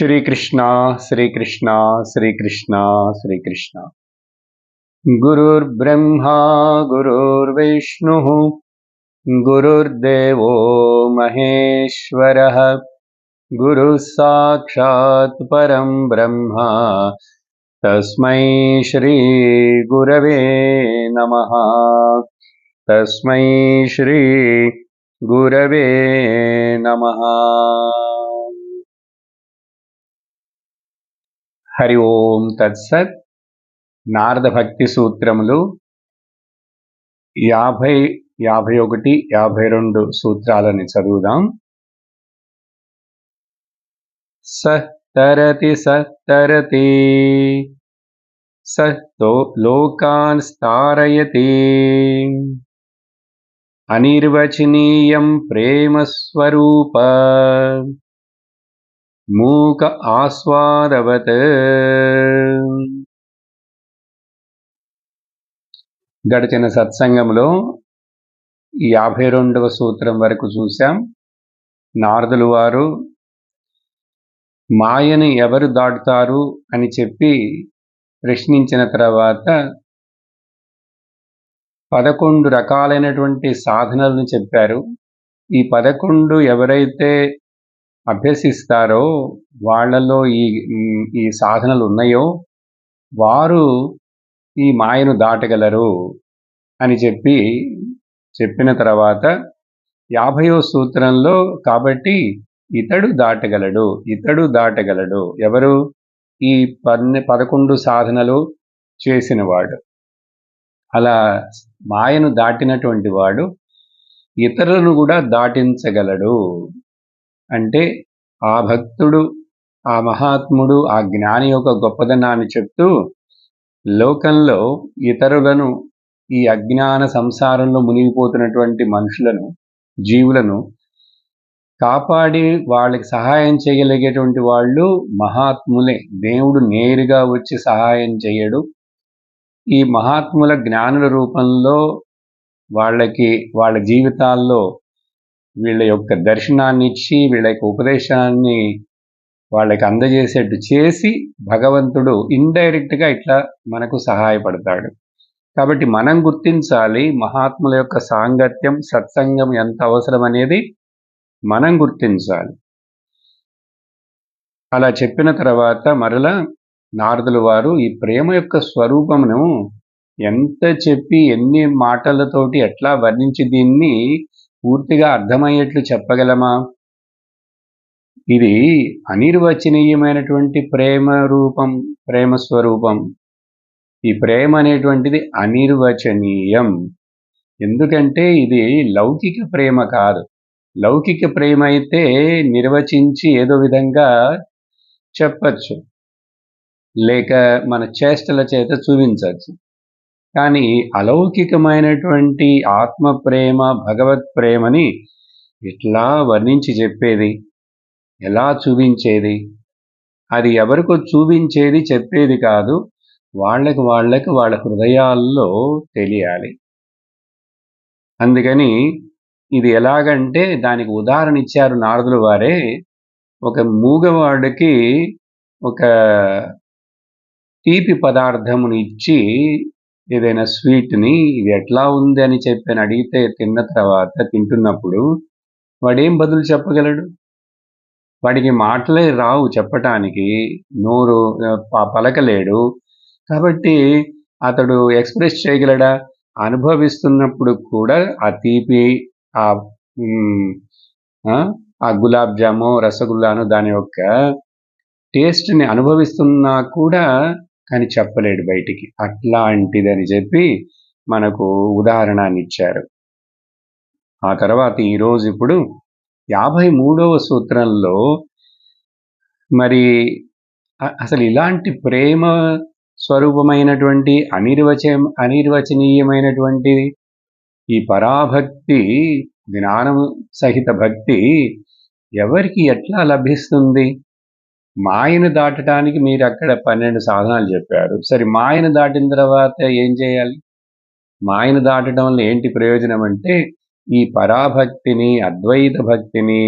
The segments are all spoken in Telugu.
श्रीकृष्ण श्रीकृष्ण श्रीकृष्ण श्रीकृष्ण। गुरुर्ब्रह्मा गुरुर्विष्णुः गुरुर्देवो महेश्वरः गुरुः साक्षात् परं ब्रह्म तस्मै श्री गुरवे नमः। तस्मै श्री गुरवे नमः। हरि ओम तत्सत्। నారద భక్తి సూత్రములు 50, 51, 52 సూత్రాలని చదువుదాం. సత్తరతి సత్తరతి సత్తో లోకాన్ స్థారయతి అనిర్వచనీయం ప్రేమ స్వరూప మూక ఆస్వాదవత్. గడిచిన సత్సంగంలో 52వ సూత్రం వరకు చూశాం. నారదులు వారు మాయని ఎవరు దాటుతారు అని చెప్పి ప్రశ్నించిన తర్వాత 11 రకాలైనటువంటి సాధనలను చెప్పారు. ఈ 11 ఎవరైతే అభ్యసిస్తారో వాళ్ళలో ఈ సాధనలు ఉన్నాయో వారు ఈ మాయను దాటగలరు అని చెప్పిన తర్వాత 50వ సూత్రంలో కాబట్టి ఇతడు దాటగలడు ఎవరు? ఈ 11 సాధనలు చేసినవాడు. అలా మాయను దాటినటువంటి వాడు ఇతరులను కూడా దాటించగలడు. అంటే ఆ భక్తుడు, ఆ మహాత్ముడు, ఆ జ్ఞాని యొక్క గొప్పదనాన్ని చెప్తూ లోకంలో ఇతరులను, ఈ అజ్ఞాన సంసారంలో మునిగిపోతున్నటువంటి మనుషులను, జీవులను కాపాడి వాళ్ళకి సహాయం చేయగలిగేటువంటి వాళ్ళు మహాత్ములే. దేవుడు నేరుగా వచ్చి సహాయం చేయడు. ఈ మహాత్ముల జ్ఞానుల రూపంలో వాళ్ళ జీవితాల్లో వీళ్ళ యొక్క దర్శనాన్ని ఇచ్చి, వీళ్ళ యొక్క ఉపదేశాన్ని వాళ్ళకి అందజేసేట్టు చేసి భగవంతుడు ఇండైరెక్ట్గా ఇట్లా మనకు సహాయపడతాడు. కాబట్టి మనం గుర్తించాలి మహాత్ముల యొక్క సాంగత్యం, సత్సంగం ఎంత అవసరం అనేది మనం గుర్తించాలి. అలా చెప్పిన తర్వాత మరలా నారదులు వారు ఈ ప్రేమ యొక్క స్వరూపమును ఎంత చెప్పి ఎన్ని మాటలతోటి ఎట్లా వర్ణించి దీన్ని పూర్తిగా అర్థమయ్యేట్లు చెప్పగలమా? ఇది అనిర్వచనీయమైనటువంటి ప్రేమ స్వరూపం. ఈ ప్రేమ అనేటువంటిది అనిర్వచనీయం. ఎందుకంటే ఇది లౌకిక ప్రేమ కాదు. లౌకిక ప్రేమ అయితే నిర్వచించి ఏదో విధంగా చెప్పచ్చు, లేక మన చేష్టల చేత చూపించవచ్చు. కానీ అలౌకికమైనటువంటి ఆత్మ ప్రేమ, భగవత్ ప్రేమని ఎట్లా వర్ణించి చెప్పేది, ఎలా చూపించేది? అది ఎవరికో చూపించేది, చెప్పేది కాదు, వాళ్ళకి వాళ్ళ హృదయాల్లో తెలియాలి. అందుకని ఇది ఎలాగంటే దానికి ఉదాహరణ ఇచ్చారు నారదులు వారే. ఒక మూగవాడికి ఒక తీపి పదార్థమును ఇచ్చి, ఏదైనా స్వీట్ని ఇది ఎట్లా ఉంది అని అడిగితే తింటున్నప్పుడు వాడేం బదులు చెప్పగలడు? వాడికి మాటలే రావు చెప్పటానికి, నోరు పలకలేడు. కాబట్టి అతడు ఎక్స్ప్రెస్ చేయగలడా? అనుభవిస్తున్నప్పుడు కూడా ఆ తీపి, ఆ గులాబ్ జాము, రసగుల్లాను దాని యొక్క టేస్ట్ని అనుభవిస్తున్నా కూడా కానీ చెప్పలేడు బయటికి. అట్లాంటిదని చెప్పి మనకు ఉదాహరణని ఇచ్చారు. ఆ తర్వాత ఈరోజు ఇప్పుడు 53వ సూత్రంలో మరి అసలు ఇలాంటి ప్రేమ స్వరూపమైనటువంటి అనిర్వచనీయమైనటువంటి ఈ పరాభక్తి, జ్ఞానము సహిత భక్తి ఎవరికి ఎట్లా లభిస్తుంది? మాయను దాటడానికి మీరు అక్కడ 12 సాధనాలు చెప్పారు. సరే, మాయను దాటిన తర్వాత ఏం చేయాలి? మాయను దాటడం వల్ల ఏంటి ప్రయోజనం అంటే ఈ పరాభక్తిని, అద్వైత భక్తిని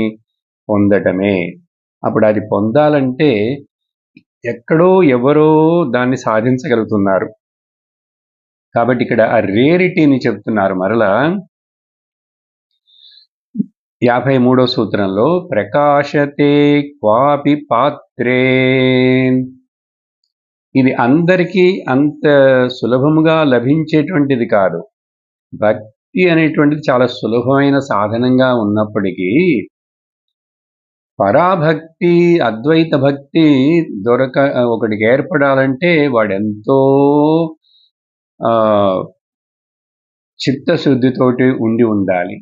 పొందటమే. అప్పుడు అది పొందాలంటే ఎక్కడో ఎవరో దాన్ని సాధించగలుగుతున్నారు. కాబట్టి ఇక్కడ ఆ రేరిటీని చెప్తున్నారు మరలా 53వ సూత్రంలో, ప్రకాశతే క్వాపి పాత్రే. ఇది అందరికీ అంత సులభముగా లభించేటువంటిది కాదు. భక్తి అనేటువంటిది చాలా సులభమైన సాధనంగా ఉన్నప్పటికీ పరాభక్తి, అద్వైత భక్తి ఒకటికి ఏర్పడాలంటే వాడెంతో చిత్తశుద్ధితోటి ఉండి ఉండాలి.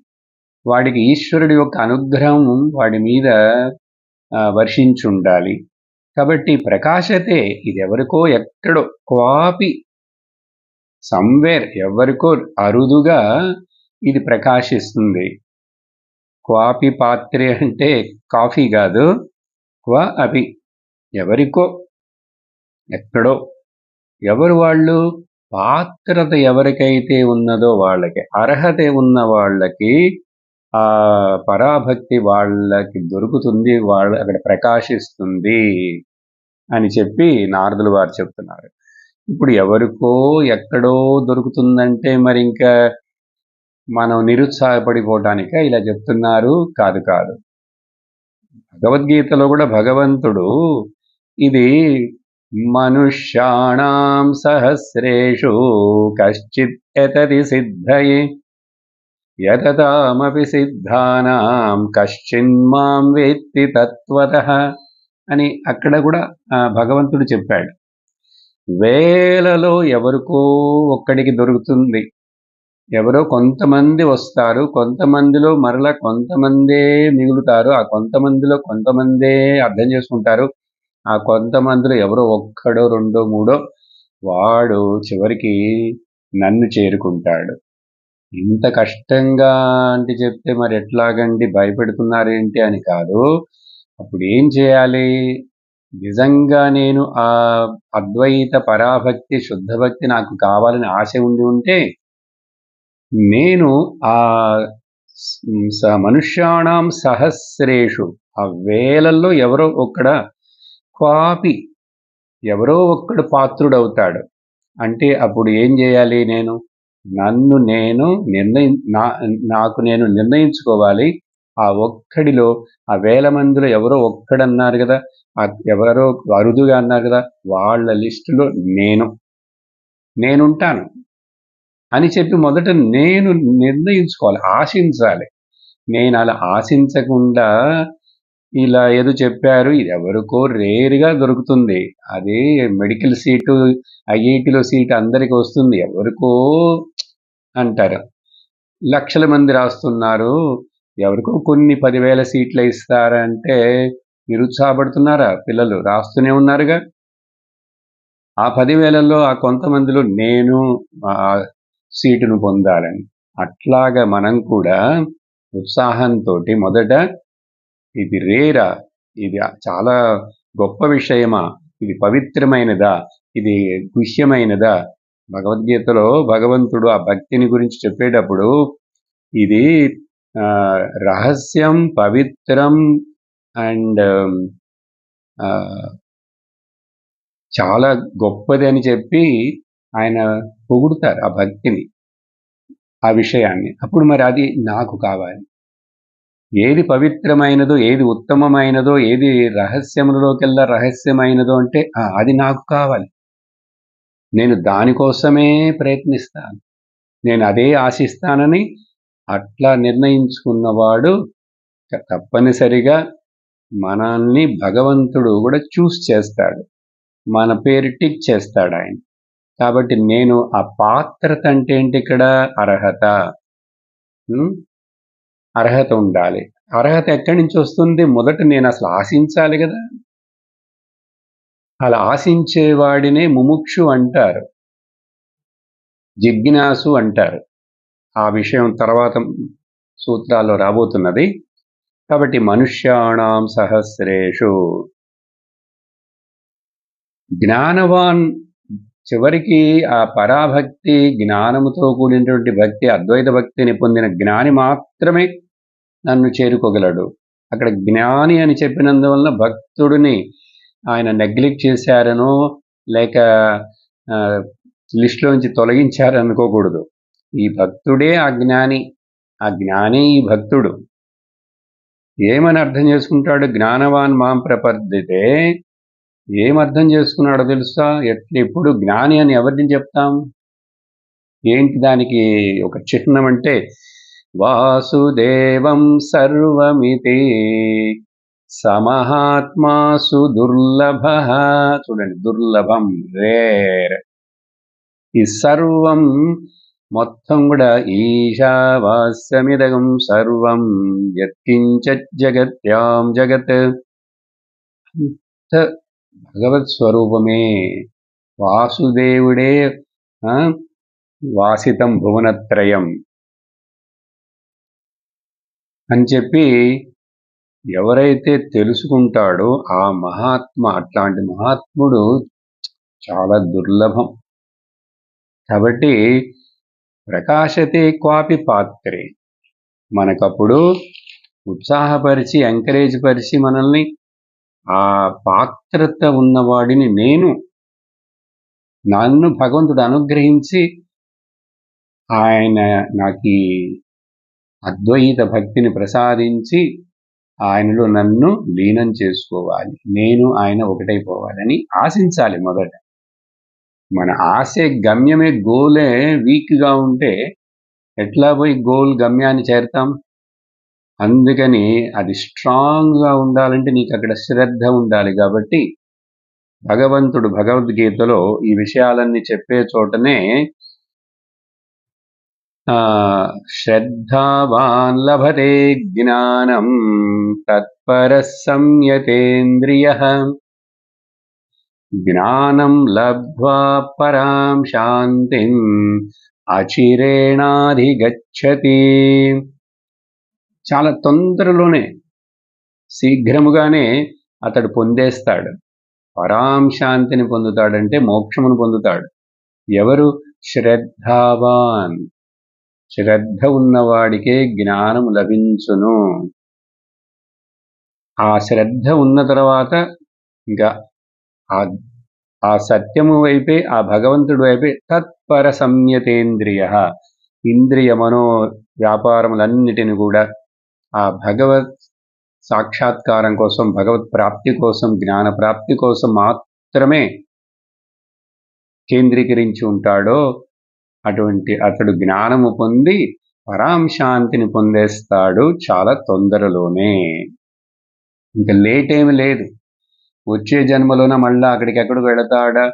వాడికి ఈశ్వరుడి యొక్క అనుగ్రహం వాడి మీద వర్షించుండాలి. కాబట్టి ప్రకాశతే, ఇది ఎవరికో ఎక్కడో క్వాపి సమ్వేర్, ఎవరికో అరుదుగా ఇది ప్రకాశిస్తుంది. క్వాపి పాత్రే అంటే కాఫీ కాదు, క్వా అపి, ఎవరికో ఎక్కడో. ఎవరు వాళ్ళు? పాత్రత ఎవరికైతే ఉన్నదో వాళ్ళకి, అర్హత ఉన్న వాళ్ళకి ఆ పరాభక్తి వాళ్ళకి దొరుకుతుంది, వాళ్ళు అక్కడ ప్రకాశిస్తుంది అని చెప్పి నారదుల వారు చెప్తున్నారు. ఇప్పుడు ఎవరికో ఎక్కడో దొరుకుతుందంటే మరి ఇంకా మనం నిరుత్సాహపడిపోవటానిక ఇలా చెప్తున్నారు? కాదు కాదు. భగవద్గీతలో కూడా భగవంతుడు ఇది మనుష్యాణం సహస్రేషు కశ్చిత్ యతతి సిద్ధయే యతతామపి సిద్ధానాం కశ్చిన్మాం వేత్తి తత్వతః అని అక్కడ కూడా భగవంతుడు చెప్పాడు. వేలలో ఎవరికో ఒక్కడికి దొరుకుతుంది. ఎవరో కొంతమంది వస్తారు, కొంతమందిలో మరలా కొంతమందే మిగులుతారు, ఆ కొంతమందిలో కొంతమందే అర్థం చేసుకుంటారు, ఆ కొంతమందిలో ఎవరో ఒక్కడో రెండో మూడో వాడు చివరికి నన్ను చేరుకుంటాడు. ఇంత కష్టంగా అంటే చెప్తే మరి ఎట్లాగండి, భయపెడుతున్నారేంటి అని కాదు. అప్పుడు ఏం చేయాలి? నిజంగా నేను ఆ అద్వైత పరాభక్తి, శుద్ధభక్తి నాకు కావాలని ఆశ ఉంటే నేను ఆ మనుష్యాణం సహస్రేషు, ఆ వేలల్లో ఎవరో ఒక్కడ క్వాపి, ఎవరో ఒక్కడు పాత్రుడవుతాడు. అంటే అప్పుడు ఏం చేయాలి? నేను నన్ను నేను నాకు నేను నిర్ణయించుకోవాలి. ఆ ఒక్కడిలో, ఆ వేల మందిలో ఎవరో ఒక్కడన్నారు కదా, ఎవరో అరుదుగా అన్నారు కదా, వాళ్ళ లిస్టులో నేనుంటాను అని చెప్పి మొదట నేను నిర్ణయించుకోవాలి, ఆశించాలి. నేను అలా ఆశించకుండా ఇలా ఏదో చెప్పారు, ఇది ఎవరికో రేరుగా దొరుకుతుంది. అది మెడికల్ సీటు, ఐఐటిలో సీటు అందరికి వస్తుంది, ఎవరికో అంటారు. లక్షల మంది రాస్తున్నారు, ఎవరికో కొన్ని 10,000 సీట్లు ఇస్తారంటే నిరుత్సాహపడుతున్నారా? పిల్లలు రాస్తూనే ఉన్నారుగా. ఆ 10,000లో ఆ కొంతమందిలో నేను ఆ సీటును పొందాలని. అట్లాగా మనం కూడా ఉత్సాహంతో మొదట ఇది రేరా, ఇది చాలా గొప్ప విషయమా, ఇది పవిత్రమైనదా, ఇది గుహ్యమైనదా? భగవద్గీతలో భగవంతుడు ఆ భక్తిని గురించి చెప్పేటప్పుడు ఇది రహస్యం, పవిత్రం అండ్ చాలా గొప్పది అని చెప్పి ఆయన పొగుడుతారు ఆ భక్తిని, ఆ విషయాన్ని. అప్పుడు మరి అది నాకు కావాలి. ఏది పవిత్రమైనదో, ఏది ఉత్తమమైనదో, ఏది రహస్యములలోకెల్లా రహస్యమైనదో అంటే అది నాకు కావాలి. నేను దానికోసమే ప్రయత్నిస్తాను, నేను అదే ఆశిస్తానని అట్లా నిర్ణయించుకున్నవాడు తప్పనిసరిగా మనల్ని భగవంతుడు కూడా చూస్ చేస్తాడు, మన పేరు టిక్ చేస్తాడు ఆయన. కాబట్టి నేను ఆ పాత్రత అంటే ఏంటి ఇక్కడ? అర్హత. అర్హత ఉండాలి. అర్హత ఎక్కడి నుంచి వస్తుంది? మొదట నేను అసలు ఆశించాలి కదా. అలా ఆశించేవాడినే ముముక్షు అంటారు, జిజ్ఞాసు అంటారు. ఆ విషయం తర్వాత సూత్రాల్లో రాబోతున్నది. కాబట్టి మనుష్యాణం సహస్రేషు, జ్ఞానవాన్, చివరికి ఆ పరాభక్తి, జ్ఞానముతో కూడినటువంటి భక్తి, అద్వైత భక్తిని పొందిన జ్ఞాని మాత్రమే నన్ను చేరుకోగలడు. అక్కడ జ్ఞాని అని చెప్పినందువలన భక్తుడిని ఆయన నెగ్లెక్ట్ చేశారనో లేక లిస్టులోంచి తొలగించారనుకోకూడదు. ఈ భక్తుడే ఆ జ్ఞాని, ఆ జ్ఞానే ఈ భక్తుడు. ఏమని అర్థం చేసుకుంటాడు? జ్ఞానవాన్ మాం ప్రపద్యతే. ఏమర్థం చేసుకున్నాడో తెలుసా? ఎప్పుడు జ్ఞాని అని ఎవరిని చెప్తాం? ఏంటి దానికి ఒక చిహ్నం అంటే వాసుదేవం సర్వమితి సమహాత్మాసు దుర్లభ. చూడండి, దుర్లభం, రేర్. ఈ సర్వం మొత్తం కూడా ఈశావాస్యమిదగం సర్వం యత్కించత్ జగత్యాం జగత్. అంత భగవత్ స్వరూపమే, వాసుదేవుడే వాసితం భువనత్రయం అని చెప్పి ఎవరైతే తెలుసుకుంటాడో ఆ మహాత్మ, అట్లాంటి మహాత్ముడు చాలా దుర్లభం. కాబట్టి ప్రకాశతే క్వాపి పాత్రే, మనకప్పుడు ఉత్సాహపరిచి ఎంకరేజ్ పరిచి మనల్ని ఆ పాత్రత ఉన్నవాడిని నన్ను భగవంతుడు అనుగ్రహించి ఆయన నాకు అద్వైత భక్తిని ప్రసాదించి ఆయనలో నన్ను లీనం చేసుకోవాలి, నేను ఆయన ఒకటైపోవాలని ఆశించాలి. మొదట మన ఆశే గమ్యమే, గోలే వీక్గా ఉంటే ఎట్లా పోయి గమ్యాన్ని చేరతాం? అందుకని అది స్ట్రాంగ్గా ఉండాలంటే నీకు అక్కడ శ్రద్ధ ఉండాలి. కాబట్టి భగవంతుడు భగవద్గీతలో ఈ విషయాలన్నీ చెప్పే చోటనే శ్రద్ధావాన్ లభతే జ్ఞానం తత్పరః సంయతేంద్రియః జ్ఞానం లబ్ధ్వా పరాం శాంతిం అచిరేణాధిగచ్చతి. చాలా తొందరలోనే, శీఘ్రముగానే అతడు పొందేస్తాడు. పరాం శాంతిని పొందుతాడంటే మోక్షమును పొందుతాడు. ఎవరు? శ్రద్ధావాన్. శ్రద్ధ ఉన్నవాడికే జ్ఞానము లభించును. ఆ శ్రద్ధ ఉన్న తర్వాత ఇంకా ఆ సత్యము వైపే, ఆ భగవంతుడి వైపే తత్పర సంయతేంద్రియ, ఇంద్రియ మనో వ్యాపారములన్నిటిని కూడా ఆ భగవత్ సాక్షాత్కారం కోసం, భగవత్ ప్రాప్తి కోసం, జ్ఞాన ప్రాప్తి కోసం మాత్రమే కేంద్రీకరించి ఉంటాడో అటువంటి అతడు జ్ఞానము పొంది పరాం శాంతిని పొందేస్తాడు చాలా తొందరలోనే. ఇంకా లేట్ ఏమి లేదు. వచ్చే జన్మలోన మళ్ళా అక్కడికి వెళతాడా?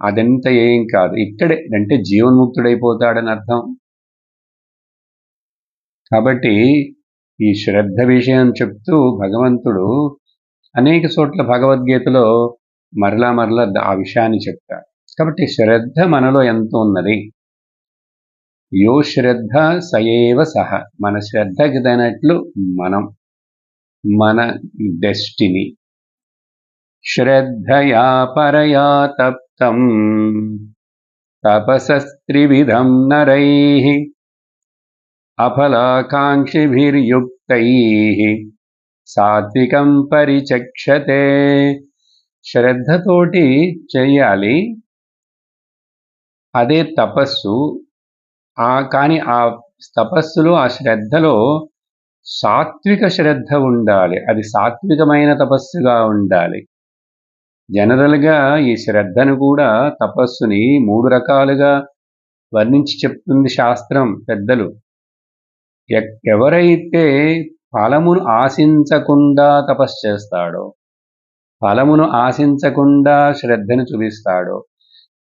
అదంతా ఏం కాదు. ఇక్కడే అంటే జీవన్ముక్తుడైపోతాడని అర్థం. కాబట్టి ఈ శ్రద్ధ విషయం చెప్తూ భగవంతుడు అనేక చోట్ల భగవద్గీతలో మరలా ఆ విషయాన్ని చెప్తాడు. కాబట్టి శ్రద్ధ మనలో ఎంత ఉన్నది? యో శ్రద్ధ సయేవ సహ. మన శ్రద్ధకి తగినట్లు మన డెస్టినీ. శ్రద్ధయా పరయా తప్తం తపసస్త్రివిధం నరైః అఫలాకాంక్షిభిర్యుక్తైః సాత్వికం పరిచక్షతే. శ్రద్ధతోటి చేయాలి, అదే తపస్సు. కానీ ఆ తపస్సులో, ఆ శ్రద్ధలో సాత్విక శ్రద్ధ ఉండాలి. అది సాత్వికమైన తపస్సుగా ఉండాలి. జనరల్గా ఈ శ్రద్ధను కూడా, తపస్సుని 3 రకాలుగా వర్ణించి చెప్తుంది శాస్త్రం, పెద్దలు. ఎవరైతే ఫలమును ఆశించకుండా తపస్సు చేస్తాడో, ఫలమును ఆశించకుండా శ్రద్ధను చూపిస్తాడో,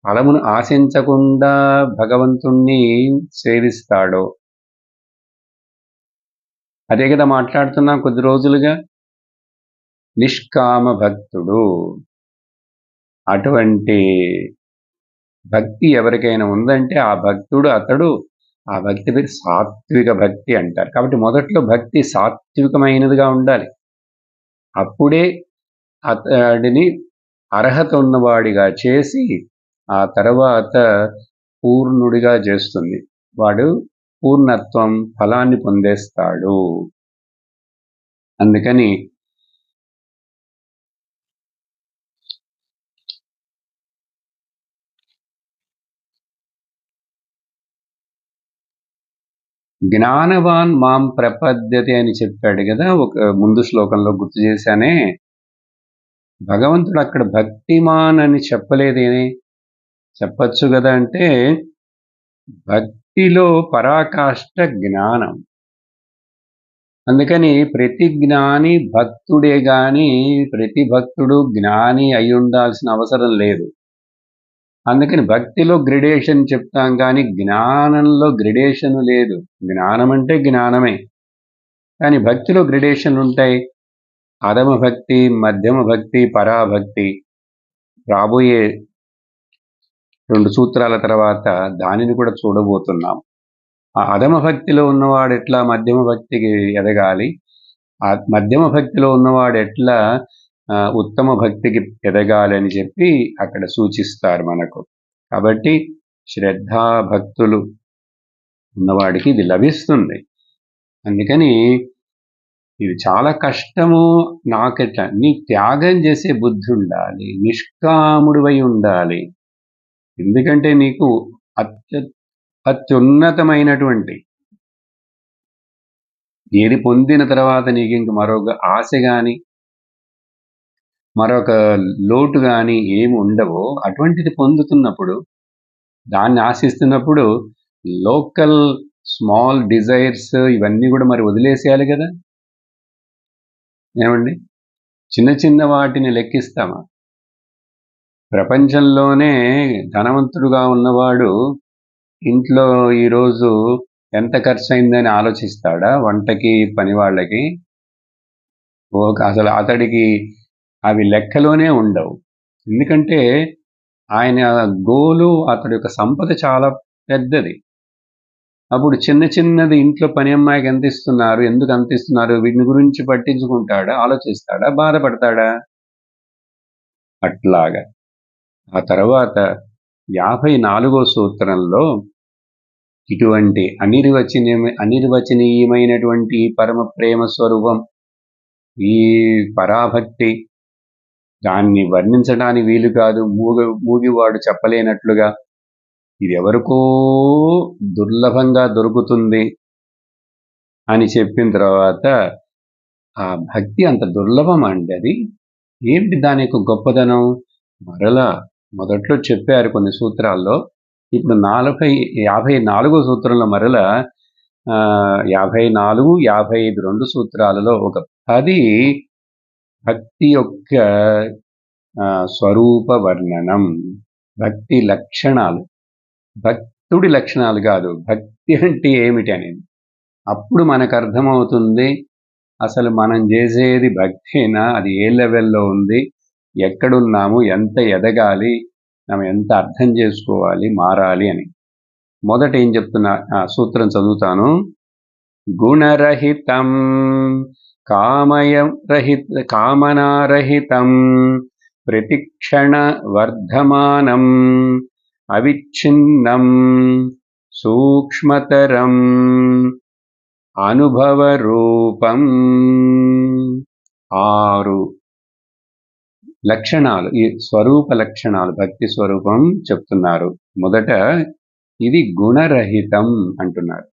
ఫలమును ఆశించకుండా భగవంతుణ్ణి సేవిస్తాడో, అదే కదా మాట్లాడుతున్నాం కొద్ది రోజులుగా, నిష్కామ భక్తుడు. అటువంటి భక్తి ఎవరికైనా ఉందంటే ఆ భక్తుడు, ఆ భక్తి పేరు సాత్విక భక్తి అంటారు. కాబట్టి మొదట్లో భక్తి సాత్వికమైనదిగా ఉండాలి. అప్పుడే అతడిని అర్హత ఉన్నవాడిగా చేసి ఆ తర్వాత పూర్ణుడిగా చేస్తుంది. వాడు పూర్ణత్వం, ఫలాన్ని పొందేస్తాడు. అందుకని జ్ఞానవాన్ మాం ప్రపద్యతే అని చెప్పాడు కదా, ఒక ముందు శ్లోకంలో గుర్తు చేశానే. భగవంతుడు అక్కడ భక్తిమాన్ అని చెప్పలేదేనే? చెప్పచ్చు కదా అంటే, భక్తిలో పరాకాష్ఠ జ్ఞానం. అందుకని ప్రతి జ్ఞాని భక్తుడే గాని ప్రతి భక్తుడు జ్ఞాని అయి ఉండాల్సిన అవసరం లేదు. అందుకని భక్తిలో గ్రెడేషన్ చెప్తాం కానీ జ్ఞానంలో గ్రెడేషన్ లేదు. జ్ఞానం అంటే జ్ఞానమే, కానీ భక్తిలో గ్రెడేషన్ ఉంటాయి. అధమ భక్తి, మధ్యమ భక్తి, పరాభక్తి. రాబోయే 2 సూత్రాల తర్వాత దానిని కూడా చూడబోతున్నాం. ఆ అధమ భక్తిలో ఉన్నవాడు ఎట్లా మధ్యమ భక్తికి ఎదగాలి, ఆ మధ్యమ భక్తిలో ఉన్నవాడు ఎట్లా ఉత్తమ భక్తికి ఎదగాలి అని చెప్పి అక్కడ సూచిస్తారు మనకు. కాబట్టి శ్రద్ధాభక్తులు ఉన్నవాడికి ఇది లభిస్తుంది. అందుకని ఇది చాలా కష్టము. నాకెట్లా, నీ త్యాగం చేసే బుద్ధి ఉండాలి, నిష్కాముడివై ఉండాలి. ఎందుకంటే నీకు అత్యున్నతమైనటువంటి ఏది పొందిన తర్వాత నీకు ఇంక మరొక ఆశ గాని మరొక లోటు గాని ఏమి ఉండవో, అటువంటిది పొందుతున్నప్పుడు, దాన్ని ఆశిస్తున్నప్పుడు లోకల్ స్మాల్ డిజైర్స్ ఇవన్నీ కూడా మరి వదిలేసేయాలి కదా. ఏమండి, చిన్న చిన్న వాటిని లెక్కిస్తామా? ప్రపంచంలోనే ధనవంతుడుగా ఉన్నవాడు ఇంట్లో ఈరోజు ఎంత ఖర్చు అయిందని ఆలోచిస్తాడా? వంటకి, పని వాళ్ళకి? అసలు అతడికి అవి లెక్కలోనే ఉండవు. ఎందుకంటే ఆయన గోలు, అతడి యొక్క సంపద చాలా పెద్దది. అప్పుడు చిన్న చిన్నది ఇంట్లో పని అమ్మాయికి ఎంత ఇస్తున్నారు, ఎందుకు అంత ఇస్తున్నారు, వీటిని గురించి పట్టించుకుంటాడా, ఆలోచిస్తాడా, బాధపడతాడా? అట్లాగా ఆ తర్వాత 54వ సూత్రంలో ఇటువంటి అనిర్వచనీయమైనటువంటి పరమ ప్రేమ స్వరూపం, ఈ పరాభక్తి, దాన్ని వర్ణించడానికి వీలు కాదు, మూగివాడు చెప్పలేనట్లుగా ఇది ఎవరికో దుర్లభంగా దొరుకుతుంది అని చెప్పిన తర్వాత, ఆ భక్తి అంత దుర్లభం అండి. అది ఏమిటి దాని యొక్క గొప్పదనం? మరలా మొదట్లో చెప్పారు కొన్ని సూత్రాల్లో, ఇప్పుడు 54వ సూత్రంలో మరలా 54, 55 2 సూత్రాలలో ఒక 10 భక్తి యొక్క స్వరూప వర్ణనం, భక్తి లక్షణాలు, భక్తుడి లక్షణాలు కాదు, భక్తి అంటే ఏమిటి అనేది. అప్పుడు మనకు అర్థమవుతుంది అసలు మనం చేసేది భక్తేనా, అది ఏ లెవెల్లో ఉంది, ఎక్కడున్నాము, ఎంత ఎదగాలి, మనం ఎంత అర్థం చేసుకోవాలి, మారాలి అని. మొదట ఏం చెప్తున్నా, సూత్రం చదువుతాను. గుణరహితం కామనారహితం ప్రతిక్షణ వర్ధమానం అవిచ్ఛిన్నం సూక్ష్మతరం అనుభవరూపం. 6 లక్షణాలు, ఈ స్వరూప లక్షణాలు, భక్తి స్వరూపం చెప్తున్నారు. మొదట ఇది గుణరహితం అంటున్నారు.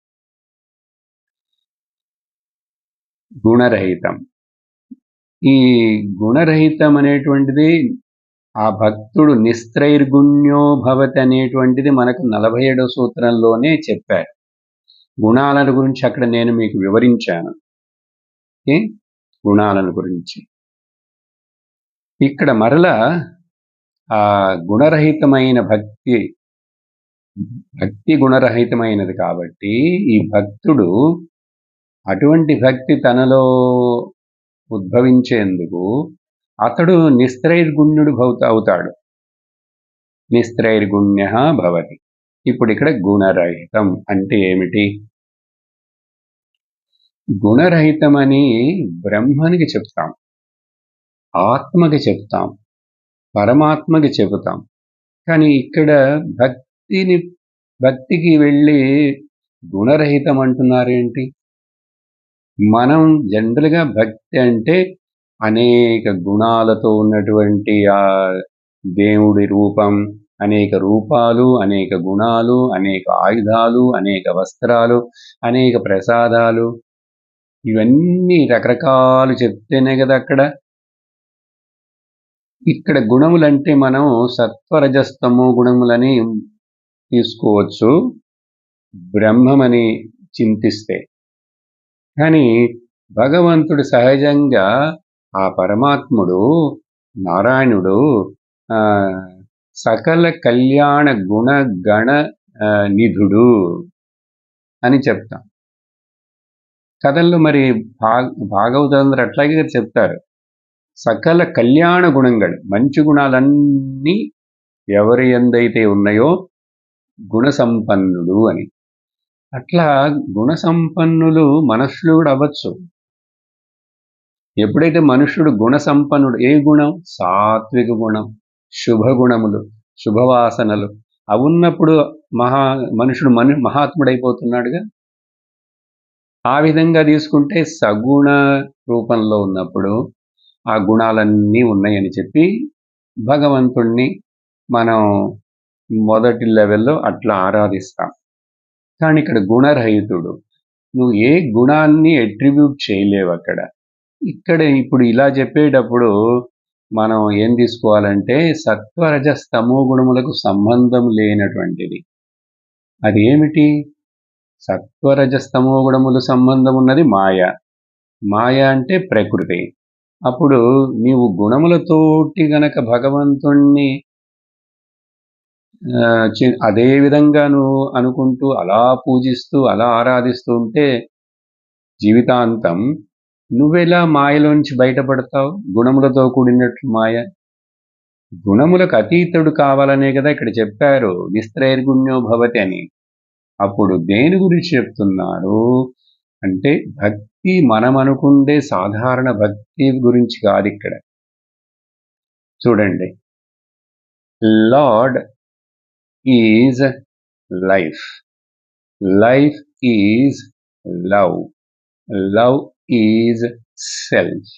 గుణరహితం. ఈ గుణరహితం అనేటువంటిది, ఆ భక్తుడు నిస్త్రైర్గుణ్యో భవతి అనేటువంటిది మనకు 47వ సూత్రంలోనే చెప్పారు. గుణాలను గురించి అక్కడ నేను మీకు వివరించాను. గుణాలను గురించి ఇక్కడ మరలా ఆ గుణరహితమైన భక్తి గుణరహితమైనది కాబట్టి, ఈ భక్తుడు అటువంటి భక్తి తనలో ఉద్భవించేందుకు అతడు నిస్త్రైర్గుణ్యుడు అవుతాడు. నిస్త్రైర్గుణ్య భవతి. ఇప్పుడు ఇక్కడ గుణరహితం అంటే ఏమిటి? గుణరహితమని బ్రహ్మనికి చెప్తాం, ఆత్మకి చెప్తాం, పరమాత్మకి చెబుతాం. కానీ ఇక్కడ భక్తికి వెళ్ళి గుణరహితం అంటున్నారేంటి? మనం జనరల్గా భక్తి అంటే అనేక గుణాలతో ఉన్నటువంటి ఆ దేవుడి రూపం, అనేక రూపాలు, అనేక గుణాలు, అనేక ఆయుధాలు, అనేక వస్త్రాలు, అనేక ప్రసాదాలు, ఇవన్నీ రకరకాలు చెప్తేనే కదా అక్కడ. ఇక్కడ గుణములంటే మనం సత్వరజస్తమో గుణములని తీసుకోవచ్చు బ్రహ్మమని చింతిస్తే. కానీ భగవంతుడు సహజంగా ఆ పరమాత్ముడు నారాయణుడు సకల కళ్యాణ గుణ గణ నిధుడు అని చెప్తాం కథల్లో. మరి భాగవతంలో అట్లాగే చెప్తారు, సకల కళ్యాణ గుణంగళ్, మంచి గుణాలన్నీ ఎవరి ఎందైతే ఉన్నాయో గుణ సంపన్నుడు అని. అట్లా గుణ సంపన్నులు మనుషులు కూడా అవ్వచ్చు. ఎప్పుడైతే మనుష్యుడు గుణ సంపన్నుడు, ఏ గుణం? సాత్విక గుణం, శుభగుణములు, శుభవాసనలు అవి ఉన్నప్పుడు మనుషుడు మహాత్ముడైపోతున్నాడుగా. ఆ విధంగా తీసుకుంటే సగుణ రూపంలో ఉన్నప్పుడు ఆ గుణాలన్నీ ఉన్నాయని చెప్పి భగవంతుణ్ణి మనం మొదటి లెవెల్లో అట్లా ఆరాధిస్తాం. కానీ ఇక్కడ గుణరహితుడు, నువ్వు ఏ గుణాన్ని అట్రిబ్యూట్ చేయలేవు అక్కడ. ఇక్కడ ఇప్పుడు ఇలా చెప్పేటప్పుడు మనం ఏం తీసుకోవాలంటే సత్వరజస్తమో గుణములకు సంబంధం లేనటువంటిది. అది ఏమిటి? సత్వరజస్తమో గుణములు సంబంధం ఉన్నది మాయ. మాయ అంటే ప్రకృతి. అప్పుడు నీవు గుణములతోటి గనక భగవంతుణ్ణి అదే విధంగా నువ్వు అనుకుంటూ అలా పూజిస్తూ అలా ఆరాధిస్తూ ఉంటే జీవితాంతం నువ్వెలా మాయలోంచి బయటపడతావు? గుణములతో కూడినట్లు మాయ. గుణములకు అతీతుడు కావాలనే కదా ఇక్కడ చెప్పారు, నిస్త్రైర్గుణ్యో భవతి అని. అప్పుడు దేని గురించి చెప్తున్నారు అంటే భక్తి మనం అనుకుండే సాధారణ భక్తి గురించి కాదు ఇక్కడ. చూడండి, lord is life, life is love, love is self.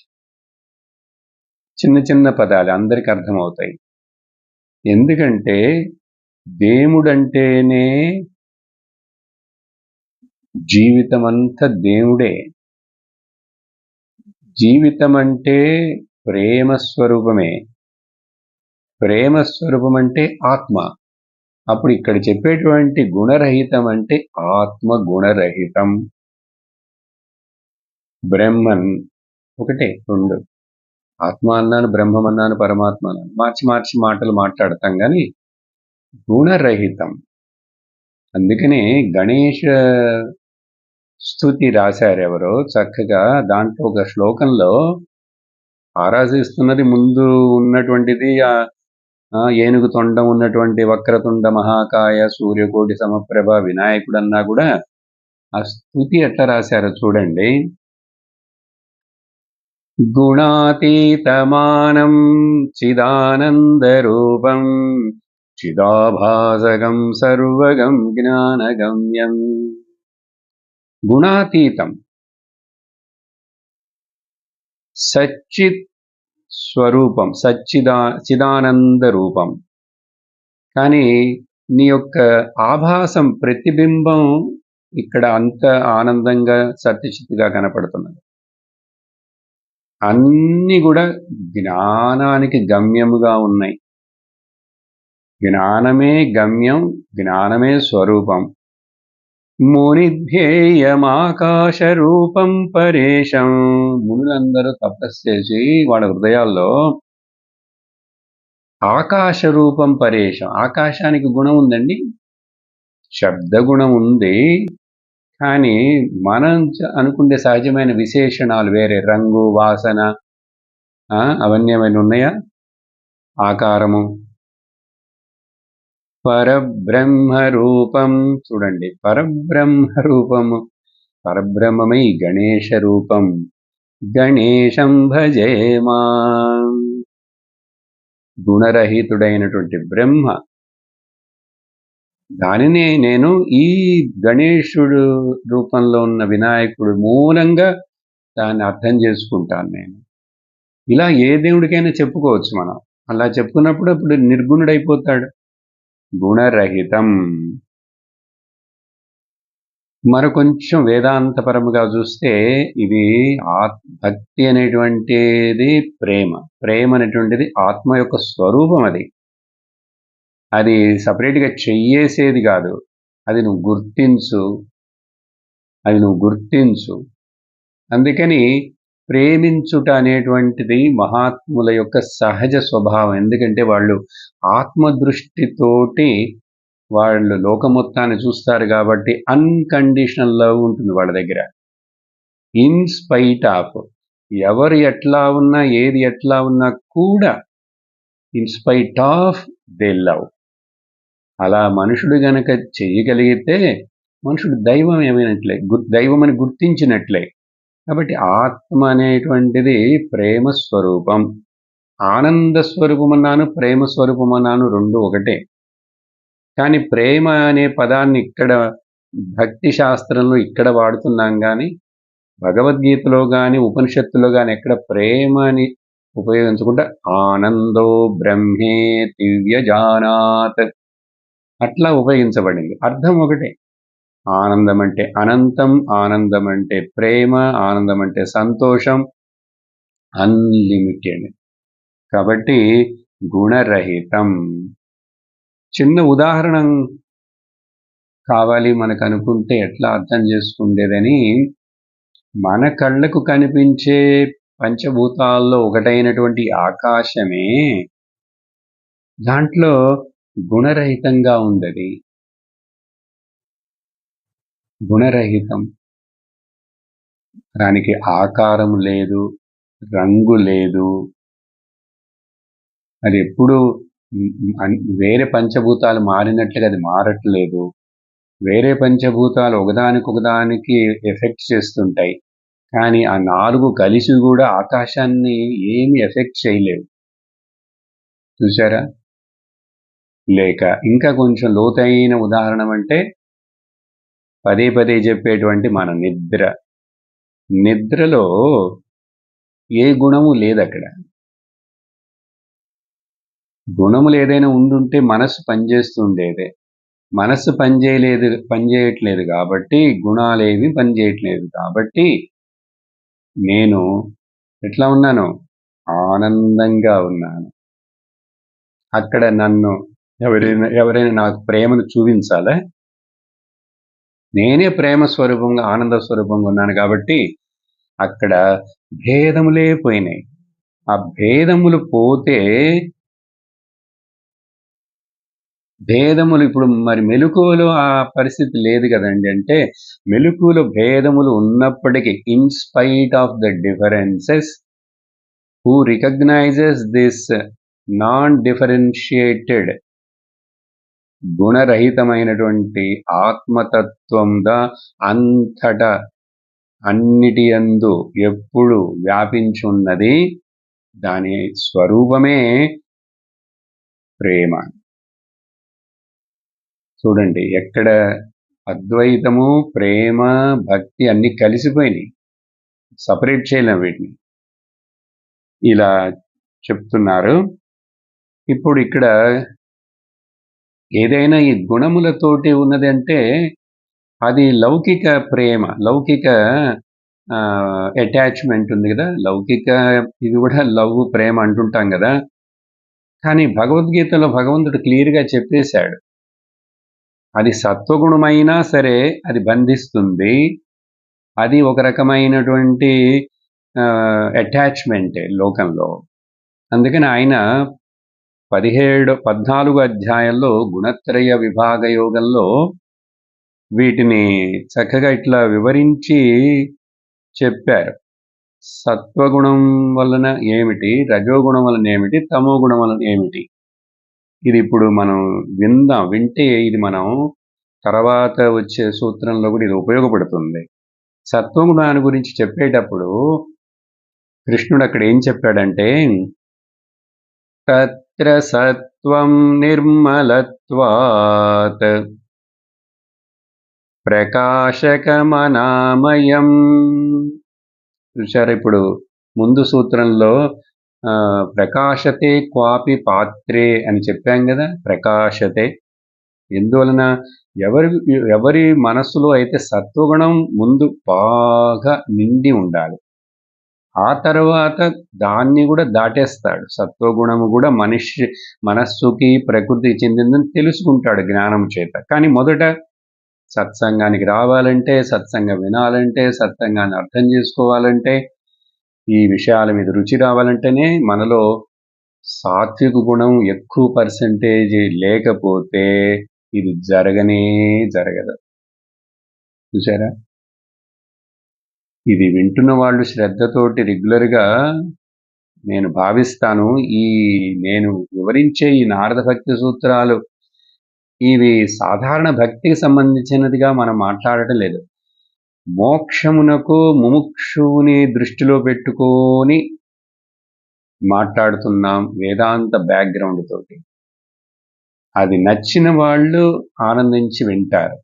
చిన్న చిన్న పదాలు అందరికి అర్థమవుతాయి. ఎందుకంటే దేవుడంటేనే జీవితం అంతా దేవుడే. జీవితం అంటే ప్రేమ స్వరూపమే. ప్రేమ స్వరూపం అంటే ఆత్మ. అప్పుడు ఇక్కడ చెప్పేటువంటి గుణరహితం అంటే ఆత్మ గుణరహితం. బ్రహ్మన్ ఒకటే, రెండు. ఆత్మ అన్నాను, బ్రహ్మం అన్నాను, పరమాత్మ అన్నాను, మార్చి మార్చి మాటలు మాట్లాడతాం కానీ గుణరహితం. అందుకనే గణేష స్తుతి రాశారు ఎవరో చక్కగా. దాంట్లో ఒక శ్లోకంలో ఆరాధిస్తున్నది ముందు ఉన్నటువంటిది ఏనుగు తొండం ఉన్నటువంటి వక్రతుండ మహాకాయ సూర్యకోటి సమప్రభ వినాయకుడు అన్నా కూడా ఆ స్తుతి ఎట్లా రాశారో చూడండి. గుణాతీతమానం చిదానందరూపం చిదాభాసగం సర్వగం జ్ఞానగమ్యం. గుణాతీతం, సచ్చిత్ స్వరూపం, చిదానంద రూపం. కానీ నీ యొక్క ఆభాసం, ప్రతిబింబం ఇక్కడ అంత ఆనందంగా సత్యచిత్తుగా కనపడుతున్నది. అన్నీ కూడా జ్ఞానానికి గమ్యముగా ఉన్నాయి. జ్ఞానమే గమ్యం, జ్ఞానమే స్వరూపం. మునిధ్యేయమాకాశ రూపం పరేశం. మునులందరూ తపస్సు చేసి వాళ్ళ హృదయాల్లో ఆకాశ రూపం పరేశం. ఆకాశానికి గుణం ఉందండి, శబ్ద గుణం ఉంది. కానీ మనం అనుకునే సహజమైన విశేషణాలు వేరే, రంగు, వాసన, అవన్నీ ఏమైనా ఉన్నాయా? ఆకారము. పరబ్రహ్మ రూపం చూడండి, పరబ్రహ్మ రూపము, పరబ్రహ్మమై గణేశ రూపం. గణేశం భజేమా. గుణరహితుడైనటువంటి బ్రహ్మ, దానినే నేను ఈ గణేశుడు రూపంలో ఉన్న వినాయకుడు మూలంగా దాన్ని అర్థం చేసుకుంటాను నేను. ఇలా ఏ దేవుడికైనా చెప్పుకోవచ్చు మనం. అలా చెప్పుకున్నప్పుడు అప్పుడు నిర్గుణుడైపోతాడు. గుణరహితం. మరికొంచెం వేదాంతపరముగా చూస్తే ఇది భక్తి అనేటువంటిది ప్రేమ. ప్రేమ అనేటువంటిది ఆత్మ యొక్క స్వరూపం అది. అది సపరేట్‌గా చెయ్యేసేది కాదు. అది నువ్వు గుర్తించు. అందుకని ప్రేమించుట అనేటువంటిది మహాత్ముల యొక్క సహజ స్వభావం. ఎందుకంటే వాళ్ళు ఆత్మదృష్టితోటి వాళ్ళు లోకం మొత్తాన్ని చూస్తారు కాబట్టి అన్‌కండిషనల్ లవ్ ఉంటుంది వాళ్ళ దగ్గర. ఇన్ స్పైట్ ఆఫ్ ఎవరు ఎట్లా ఉన్నా, ఏది ఎట్లా ఉన్నా కూడా in spite of they love. అలా మనుషుడు గనక చెయ్యగలిగితే మనుషుడు దైవం ఏమైనట్లే, దైవమని గుర్తించినట్లే. కాబట్టి ఆత్మ అనేటువంటిది ప్రేమ స్వరూపం. ఆనంద స్వరూపమన్నాను, ప్రేమ స్వరూపమన్నాను రెండు ఒకటే. కానీ ప్రేమ అనే పదాన్ని ఇక్కడ భక్తి శాస్త్రంలో ఇక్కడ వాడుతున్నాం కానీ భగవద్గీతలో కానీ ఉపనిషత్తులో కానీ ఎక్కడ ప్రేమ అని ఉపయోగించకుండా ఆనందో బ్రహ్మేతి వ్యజానాత్ అట్లా ఉపయోగించబడింది. అర్థం ఒకటే. ఆనందం అంటే అనంతం, ఆనందం అంటే ప్రేమ, ఆనందం అంటే సంతోషం, అన్లిమిటెడ్. కాబట్టి గుణరహితం. చిన్న ఉదాహరణ కావాలి మనకు అనుకుంటే ఎట్లా అర్థం చేసుకుండేదని, మన కళ్ళకు కనిపించే పంచభూతాల్లో ఒకటైనటువంటి ఆకాశమే దాంట్లో గుణరహితంగా ఉందది. గుణరహితం. దానికి ఆకారం లేదు, రంగు లేదు. అది ఎప్పుడు వేరే పంచభూతాలు మారినట్లుగా అది మారట్లేదు. వేరే పంచభూతాలు ఒకదానికొకదానికి ఎఫెక్ట్ చేస్తుంటాయి. కానీ ఆ 4 కలిసి కూడా ఆకాశాన్ని ఏమి ఎఫెక్ట్ చేయలేవు. చూసారా? లేక ఇంకా కొంచెం లోతైన ఉదాహరణ అంటే పదే పదే చెప్పేటువంటి మన నిద్ర. నిద్రలో ఏ గుణము లేదక్కడ. గుణములు ఏదైనా ఉండుంటే మనస్సు పనిచేస్తుండేదే. మనస్సు పనిచేయట్లేదు కాబట్టి గుణాలేవి పనిచేయట్లేదు కాబట్టి నేను ఎట్లా ఉన్నాను? ఆనందంగా ఉన్నాను. అక్కడ నన్ను ఎవరైనా నాకు ప్రేమను చూపించాలా? నేనే ప్రేమ స్వరూపంగా, ఆనంద స్వరూపంగా ఉన్నాను కాబట్టి అక్కడ భేదములే పోయినాయి. ఆ భేదములు పోతే భేదములు ఇప్పుడు మరి మెలకువలో ఆ పరిస్థితి లేదు కదండి. అంటే మెలకువలో భేదములు ఉన్నప్పటికీ in spite of the differences who recognises this non differentiated గుణరహితమైనటువంటి ఆత్మతత్వంగా అంతటా అన్నిటి యందు ఎప్పుడు వ్యాపించున్నది. దాని స్వరూపమే ప్రేమ. చూడండి ఎక్కడ అద్వైతము, ప్రేమ, భక్తి అన్ని కలిసిపోయినాయి. సపరేట్ చేయలేం వీటిని. ఇలా చెప్తున్నారు. ఇప్పుడు ఇక్కడ ఏదైనా ఈ గుణములతోటి ఉన్నది అంటే అది లౌకిక ప్రేమ, లౌకిక అటాచ్మెంట్ ఉంది కదా, లౌకిక ఇది కూడా లవ్, ప్రేమ అంటుంటాం కదా. కానీ భగవద్గీతలో భగవంతుడు క్లియర్గా చెప్పేశాడు, అది సత్వగుణమైనా సరే అది బంధిస్తుంది. అది ఒక రకమైనటువంటి అటాచ్మెంటే లోకంలో. అందుకని ఆయన 14 అధ్యాయంలో గుణత్రయ విభాగ యోగంలో వీటిని చక్కగా ఇట్లా వివరించి చెప్పారు. సత్వగుణం వలన ఏమిటి, రజోగుణం వలన ఏమిటి, తమో గుణం వలన ఏమిటి. ఇది ఇప్పుడు మనం వింటే ఇది మనం తర్వాత వచ్చే సూత్రంలో కూడా ఇది ఉపయోగపడుతుంది. సత్వగుణాన్ని గురించి చెప్పేటప్పుడు కృష్ణుడు అక్కడ ఏం చెప్పాడంటే, తత్ర సత్వం నిర్మలత్వాత్ ప్రకాశకమనామయం చూసారా ఇప్పుడు ముందు సూత్రంలో ప్రకాశతే క్వాపి పాత్రే అని చెప్పాం కదా. ప్రకాశతే ఎందువలన ఎవరి మనస్సులో అయితే సత్వగుణం ముందు బాగా నిండి ఉండాలి, ఆ తర్వాత దాన్ని కూడా దాటేస్తాడు. సత్వగుణము కూడా మనస్సుకి ప్రకృతికి చెందిందని తెలుసుకుంటాడు జ్ఞానం చేత. కానీ మొదట సత్సంగానికి రావాలంటే, సత్సంగం వినాలంటే, సత్సంగాన్ని అర్థం చేసుకోవాలంటే, ఈ విషయాల మీద రుచి రావాలంటేనే మనలో సాత్విక గుణం ఎక్కువ పర్సెంటేజ్ లేకపోతే ఇది జరగదు. చూసారా? ఇది వింటున్న వాళ్ళు శ్రద్ధతోటి రెగ్యులర్గా నేను భావిస్తాను, నేను వివరించే ఈ నారద భక్తి సూత్రాలు ఇవి సాధారణ భక్తికి సంబంధించినదిగా మనం మాట్లాడటం లేదు. మోక్షమునకు ముముక్షువుని దృష్టిలో పెట్టుకొని మాట్లాడుతున్నాం వేదాంత బ్యాక్గ్రౌండ్ తోటి. అది నచ్చిన వాళ్ళు ఆనందించి వింటారు,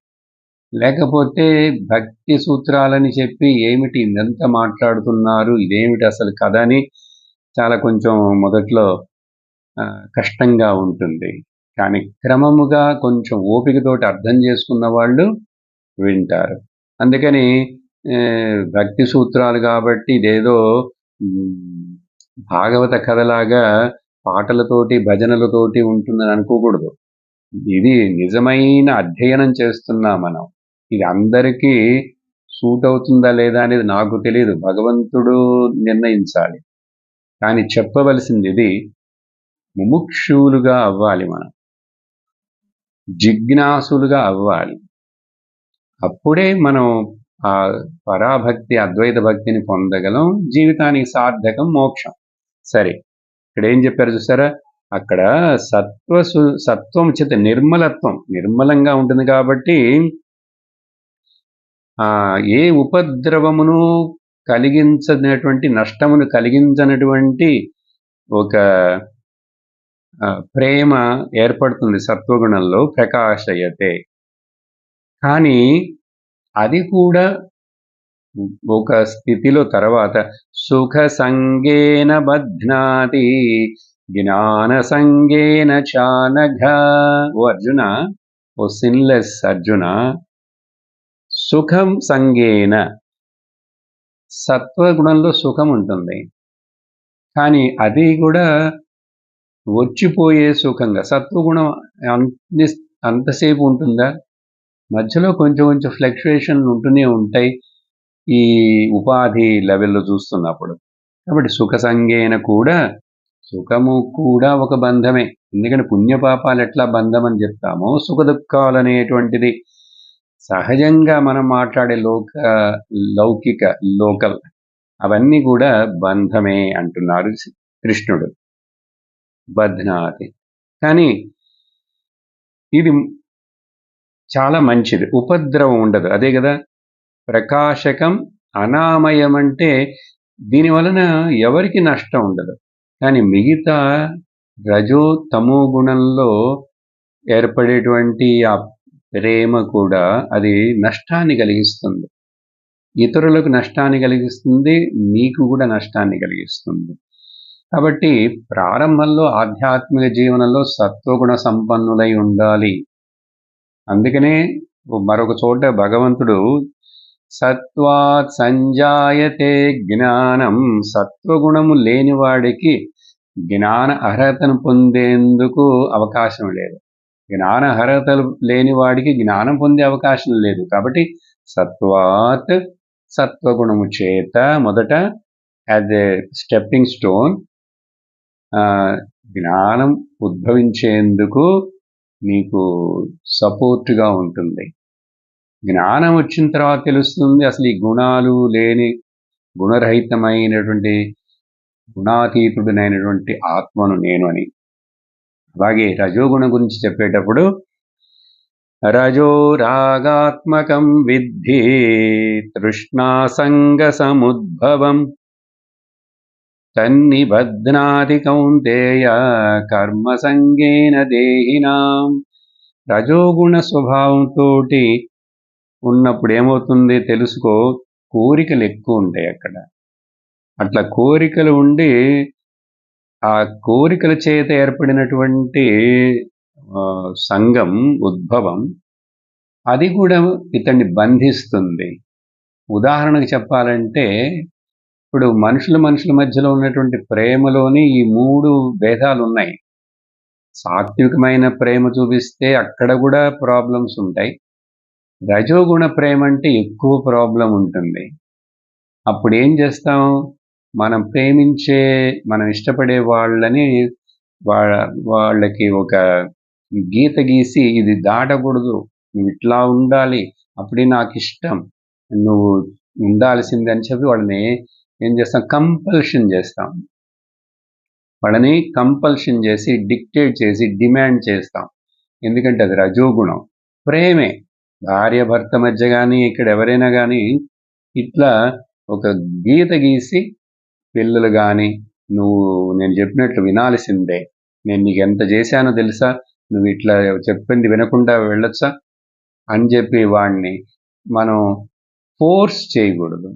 లేకపోతే భక్తి సూత్రాలని చెప్పి ఏమిటి ఇదంతా మాట్లాడుతున్నారు, ఇదేమిటి అసలు కథ అని చాలా కొంచెం మొదట్లో కష్టంగా ఉంటుంది. కానీ క్రమముగా కొంచెం ఓపికతోటి అర్థం చేసుకున్న వాళ్ళు వింటారు. అందుకని భక్తి సూత్రాలు కాబట్టి ఇదేదో భాగవత కథలాగా పాటలతోటి భజనలతోటి ఉంటుందని అనుకోకూడదు. ఇది నిజమైన అధ్యయనం చేస్తున్నాం మనం. ఇది అందరికీ సూట్ అవుతుందా లేదా అనేది నాకు తెలియదు, భగవంతుడు నిర్ణయించాలి. కానీ చెప్పవలసింది ఇది, ముముక్షువులుగా అవ్వాలి, మనం జిజ్ఞాసులుగా అవ్వాలి. అప్పుడే మనం ఆ పరాభక్తి అద్వైత భక్తిని పొందగలం, జీవితానికి సార్థకం మోక్షం. సరే, ఇక్కడ ఏం చెప్పారు చూసారా? అక్కడ సత్వం చేత నిర్మలత్వం, నిర్మలంగా ఉంటుంది కాబట్టి ఏ ఉపద్రవమును కలిగించనటువంటి, నష్టమును కలిగించనటువంటి ఒక ప్రేమ ఏర్పడుతుంది సత్వగుణంలో, ప్రకాశయతే. కానీ అది కూడా ఒక స్థితిలో తర్వాత సుఖ సంగేన బధ్నాతి జ్ఞాన సంగేన చానఘ. ఓ అర్జున, ఓ సిన్లెస్ అర్జున, సుఖం సంగేన, సత్వగుణంలో సుఖం ఉంటుంది, కానీ అది కూడా వచ్చిపోయే సుఖంగా. సత్వగుణం అంతసేపు ఉంటుందా? మధ్యలో కొంచెం కొంచెం ఫ్లక్చుయేషన్ ఉంటూనే ఉంటాయి ఈ ఉపాధి లెవెల్లో చూస్తున్నప్పుడు. కాబట్టి సుఖ సంగేన కూడా, సుఖము కూడా ఒక బంధమే. ఎందుకంటే పుణ్యపాపాలు ఎట్లా బంధం అని చెప్తామో, సుఖ దుఃఖాలు అనేటువంటిది సహజంగా మనం మాట్లాడే లౌకిక లోకల్ అవన్నీ కూడా బంధమే అంటున్నారు కృష్ణుడు. బధ్నాతి. కానీ ఇది చాలా మంచిది, ఉపద్రవం ఉండదు. అదే కదా ప్రకాశకం. అనామయం అంటే దీని వలన ఎవరికి నష్టం ఉండదు. కానీ మిగతా రజో తమో గుణంలో ఏర్పడేటువంటి ఆ ప్రేమ కూడా అది నష్టాన్ని కలిగిస్తుంది, ఇతరులకు నష్టాన్ని కలిగిస్తుంది, నీకు కూడా నష్టాన్ని కలిగిస్తుంది. కాబట్టి ప్రారంభంలో ఆధ్యాత్మిక జీవనంలో సత్వగుణ సంపన్నులై ఉండాలి. అందుకనే మరొక చోట భగవంతుడు సత్వాత్ సంజాయతే జ్ఞానం, సత్వగుణము లేనివాడికి జ్ఞాన అర్హతను పొందేందుకు అవకాశం లేదు. జ్ఞాన అర్హతలు లేనివాడికి జ్ఞానం పొందే అవకాశం లేదు. కాబట్టి సత్వాత్, సత్వగుణము చేత మొదట యాజ్ ఏ స్టెప్పింగ్ స్టోన్ జ్ఞానం ఉద్భవించేందుకు నీకు సపోర్ట్గా ఉంటుంది. జ్ఞానం వచ్చిన తర్వాత తెలుస్తుంది అసలు ఈ గుణాలు లేని, గుణరహితమైనటువంటి, గుణాతీతుడినైనటువంటి ఆత్మను నేను అని. అలాగే రజోగుణం గురించి చెప్పేటప్పుడు రజో రాగాత్మకం విద్ధి తృష్ణాసంగ సముద్భవం తన్నిబధ్నాతి కౌంతేయ కర్మ సంగేన దేహినాం. రజోగుణ స్వభావంతో ఉన్నప్పుడు ఏమవుతుంది తెలుసుకో, కోరికలు ఎక్కువ ఉంటాయి అక్కడ. అట్లా కోరికలు ఉండి ఆ కోరికల చేత ఏర్పడినటువంటి సంఘం, ఉద్భవం అది కూడా ఇతన్ని బంధిస్తుంది. ఉదాహరణకు చెప్పాలంటే ఇప్పుడు మనుషుల మధ్యలో ఉన్నటువంటి ప్రేమలోని ఈ 3 భేదాలున్నాయి. సాత్వికమైన ప్రేమ చూపిస్తే అక్కడ కూడా ప్రాబ్లమ్స్ ఉంటాయి. రజోగుణ ప్రేమ అంటే ఎక్కువ ప్రాబ్లం ఉంటుంది. అప్పుడేం చేస్తాం? మనం ప్రేమించే, మనం ఇష్టపడే వాళ్ళని వాళ్ళకి ఒక గీత గీసి ఇది దాటకూడదు, నువ్విట్లా ఉండాలి, అప్పుడే నాకిష్టం, నువ్వు ఉండాల్సిందే అని చెప్పి వాళ్ళని ఏం చేస్తాం? కంపల్షన్ చేస్తాం. వాళ్ళని కంపల్షన్ చేసి, డిక్టేట్ చేసి, డిమాండ్ చేస్తాం. ఎందుకంటే అది రజోగుణం. ప్రేమే భార్య భర్త మధ్య కానీ ఇక్కడ ఎవరైనా కానీ ఇట్లా ఒక గీత గీసి పిల్లలు కానీ నువ్వు నేను చెప్పినట్లు వినాల్సిందే, నేను నీకు ఎంత చేశానో తెలుసా, నువ్వు ఇట్లా చెప్పింది వినకుండా వెళ్ళొచ్చా అని చెప్పి వాడిని మనం ఫోర్స్ చేయకూడదు.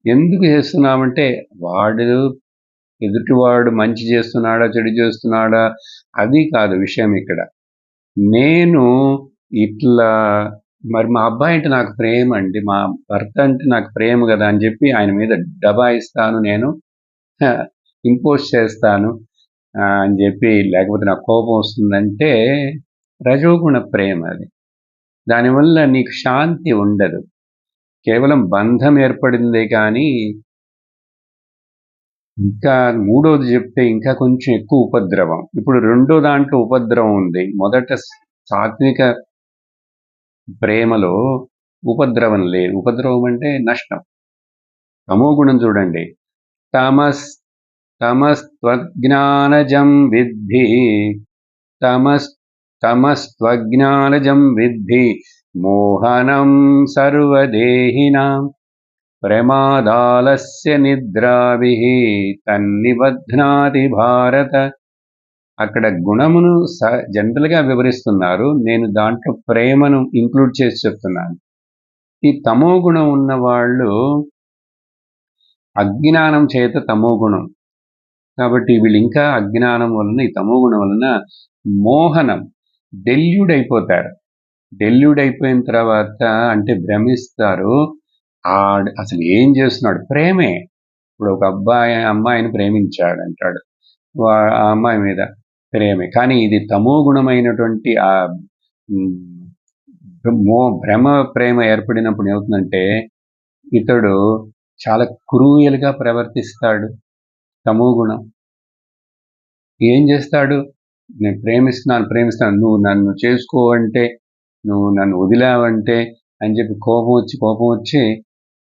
ఎందుకు చేస్తున్నామంటే వాడు ఎదుటివాడు మంచి చేస్తున్నాడా చెడు చేస్తున్నాడా అది కాదు విషయం ఇక్కడ. నేను ఇట్లా మరి మా అబ్బాయి అంటే నాకు ప్రేమ అండి, మా భర్త అంటే నాకు ప్రేమ కదా అని చెప్పి ఆయన మీద దబాయిస్తాను, నేను ఇంపోజ్ చేస్తాను అని చెప్పి, లేకపోతే నాకు కోపం వస్తుందంటే రజోగుణ ప్రేమ అది. దానివల్ల నీకు శాంతి ఉండదు. కేవలం బంధం ఏర్పడిందే కానీ ఇంకా మూడోది చెప్తే ఇంకా కొంచెం ఎక్కువ ఉపద్రవం. ఇప్పుడు రెండో దాంట్లో ఉపద్రవం ఉంది. మొదట సాత్విక ప్రేమలో ఉపద్రవం లేదు. ఉపద్రవం అంటే నష్టం. తమోగుణం చూడండి. తమస్త్వజ్ఞానజం విద్ధి, తమస్త్వజ్ఞానజం విద్ధి మోహనం సర్వదేహినాం ప్రమాదాలస్య నిద్రాభిః తన్నిబధ్నాతి భారత. అక్కడ గుణమును జనరల్గా వివరిస్తున్నారు, నేను దాంట్లో ప్రేమను ఇంక్లూడ్ చేసి చెప్తున్నాను. ఈ తమో గుణం ఉన్న వాళ్ళు అజ్ఞానం చేత తమో గుణం కాబట్టి వీళ్ళు ఇంకా అజ్ఞానం వలన, ఈ తమో గుణం వలన మోహనం, డెల్యూడ్ అయిపోతారు. డెల్యూడ్ అయిపోయిన తర్వాత అంటే భ్రమిస్తారు. అసలు ఏం చేస్తున్నాడు? ప్రేమే. ఇప్పుడు ఒక అమ్మాయిని ప్రేమించాడు అంటాడు, ఆ అమ్మాయి మీద ప్రేమే. కానీ ఇది తమో గుణమైనటువంటి ఆ భ్రమ ప్రేమ ఏర్పడినప్పుడు ఏమవుతుందంటే ఇతడు చాలా క్రూయల్గా ప్రవర్తిస్తాడు. తమో గుణం ఏం చేస్తాడు? నేను ప్రేమిస్తాను, నువ్వు నన్ను చేసుకో అంటే, నువ్వు నన్ను వదిలావంటే అని చెప్పి కోపం వచ్చి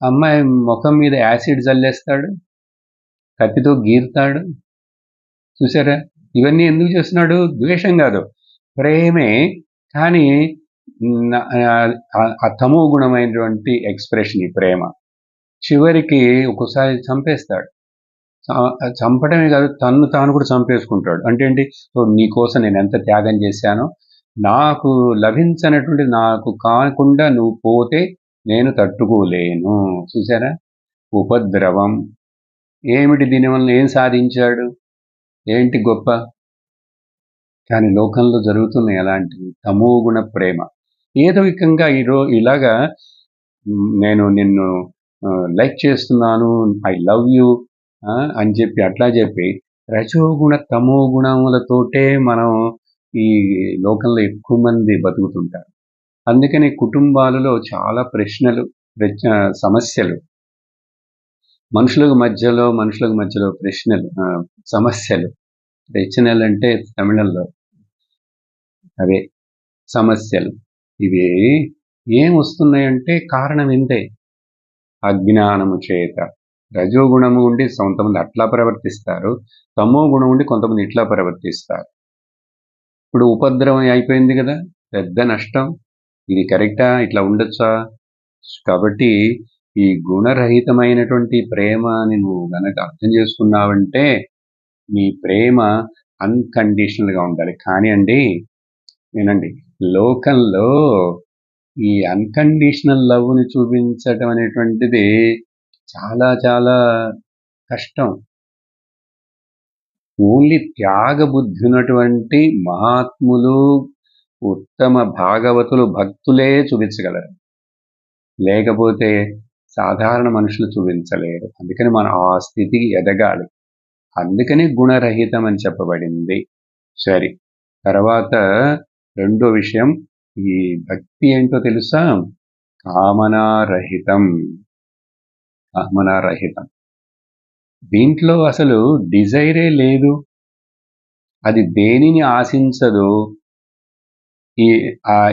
అమ్మాయి ముఖం మీద యాసిడ్ చల్లేస్తాడు, కత్తితో గీరుతాడు. చూసారా? ఇవన్నీ ఎందుకు చేస్తున్నాడు? ద్వేషం కాదు, ప్రేమే. కానీ ఆ తమో గుణమైనటువంటి ఎక్స్ప్రెషన్ ఈ ప్రేమ. చివరికి ఒక్కోసారి చంపేస్తాడు. చంపడమే కాదు, తాను కూడా చంపేసుకుంటాడు. అంటే ఏంటి? సో నీకోసం నేను ఎంత త్యాగం చేశానో, నాకు లభించనటువంటి, నాకు కాకుండా నువ్వు పోతే నేను తట్టుకోలేను. చూసారా? ఉపద్రవం. ఏమిటి దీనివల్ల ఏం సాధించాడు? ఏంటి గొప్ప? కానీ లోకంలో జరుగుతున్నాయి అలాంటివి. తమోగుణ ప్రేమ. ఏదో విధంగా ఇలాగా నేను నిన్ను లైక్ చేస్తున్నాను, ఐ లవ్ యూ అని చెప్పి అట్లా చెప్పి రజోగుణ తమో గుణములతోటే మనం ఈ లోకంలో ఎక్కువ మంది బతుకుతుంటారు. అందుకని కుటుంబాలలో చాలా ప్రశ్నలు, సమస్యలు, మనుషులకు మధ్యలో ప్రశ్నలు, సమస్యలు. ప్రశ్నలు అంటే తమిళంలో అవే సమస్యలు. ఇవి ఏం వస్తున్నాయంటే కారణం ఇంతే, అజ్ఞానము చేత. రజోగుణము ఉండి కొంతమంది అట్లా ప్రవర్తిస్తారు, తమో గుణం ఉండి కొంతమంది ఇట్లా ప్రవర్తిస్తారు. ఇప్పుడు ఉపద్రవం అయిపోయింది కదా, పెద్ద నష్టం. ఇది కరెక్టా? ఇట్లా ఉండొచ్చా? కాబట్టి ఈ గుణరహితమైనటువంటి ప్రేమని నువ్వు గనక అర్థం చేసుకున్నావంటే నీ ప్రేమ అన్కండిషనల్గా ఉండాలి. కానీ అండి వినండి, లోకంలో ఈ అన్కండిషనల్ లవ్ని చూపించటం అనేటువంటిది చాలా చాలా కష్టం. ఓన్లీ త్యాగబుద్ధి ఉన్నటువంటి మహాత్ములు, ఉత్తమ భాగవతులు, భక్తులే చూపించగలరు. లేకపోతే సాధారణ మనుషులు చూపించలేరు. అందుకని మనం ఆ స్థితికి ఎదగాలి. అందుకని గుణరహితం అని చెప్పబడింది. సరే, తర్వాత రెండో విషయం, ఈ భక్తి ఏంటో తెలుసా? కామనారహితం. కామనారహితం. దీంట్లో అసలు డిజైరే లేదు. అది దేనిని ఆశించదు.